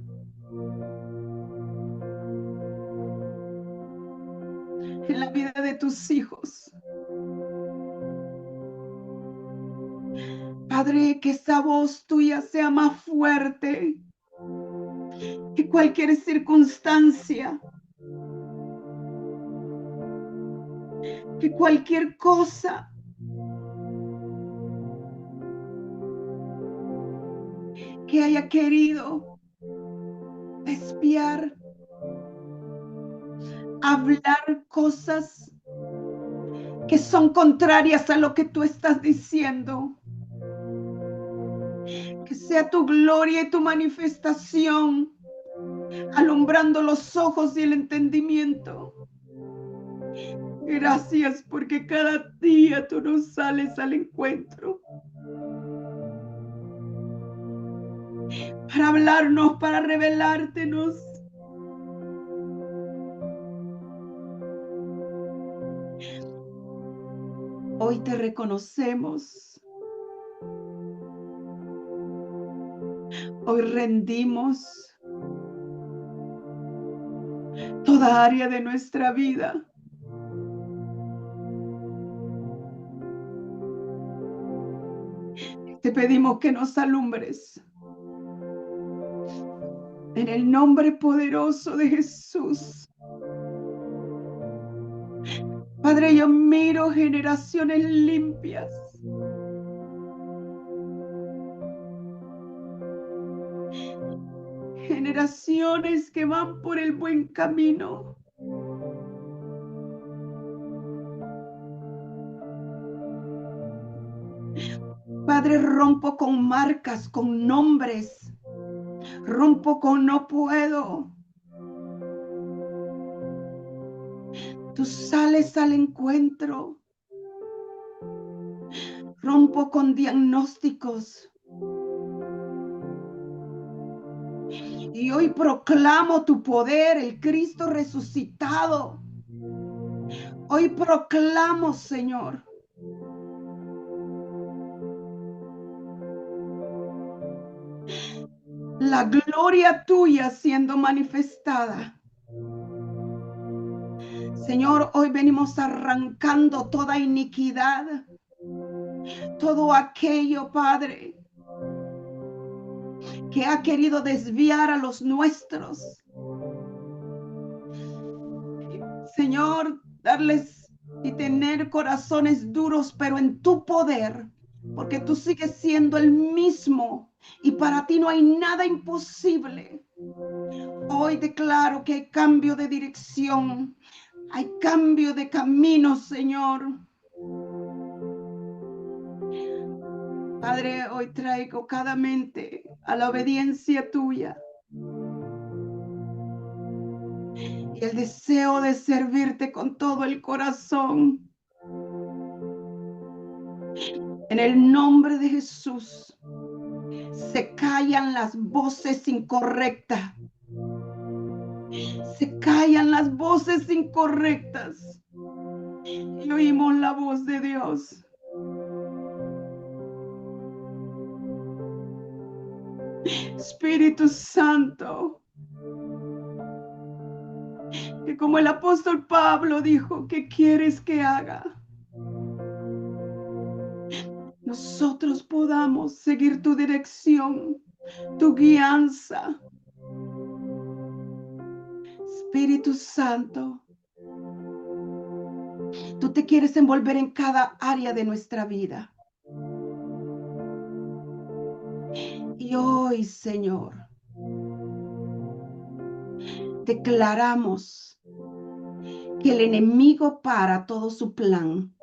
en la vida de tus hijos. Padre, que esa voz tuya sea más fuerte que cualquier circunstancia, que cualquier cosa que haya querido espiar, hablar cosas que son contrarias a lo que tú estás diciendo. Que sea tu gloria y tu manifestación alumbrando los ojos y el entendimiento. Gracias porque cada día tú nos sales al encuentro para hablarnos, para revelártenos. Hoy te reconocemos. Hoy rendimos toda área de nuestra vida. Te pedimos que nos alumbres. En el nombre poderoso de Jesús. Padre, yo miro generaciones limpias. Generaciones que van por el buen camino. Padre, rompo con marcas, con nombres. Rompo con no puedo. Tú sales al encuentro. Rompo con diagnósticos. Y hoy proclamo tu poder, el Cristo resucitado. Hoy proclamo, Señor, la gloria tuya siendo manifestada. Señor, hoy venimos arrancando toda iniquidad, todo aquello, Padre, que ha querido desviar a los nuestros. Señor, darles y tener corazones duros, pero en tu poder, porque tú sigues siendo el mismo y para ti no hay nada imposible. Hoy declaro que hay cambio de dirección, hay cambio de camino, Señor. Padre, hoy traigo cada mente a la obediencia tuya y el deseo de servirte con todo el corazón. En el nombre de Jesús, se callan las voces incorrectas. Se callan las voces incorrectas y oímos la voz de Dios. Espíritu Santo, que como el apóstol Pablo dijo, ¿qué quieres que haga? Nosotros podamos seguir tu dirección, tu guianza. Espíritu Santo, tú te quieres envolver en cada área de nuestra vida. Y hoy, Señor, declaramos que el enemigo para todo su plan.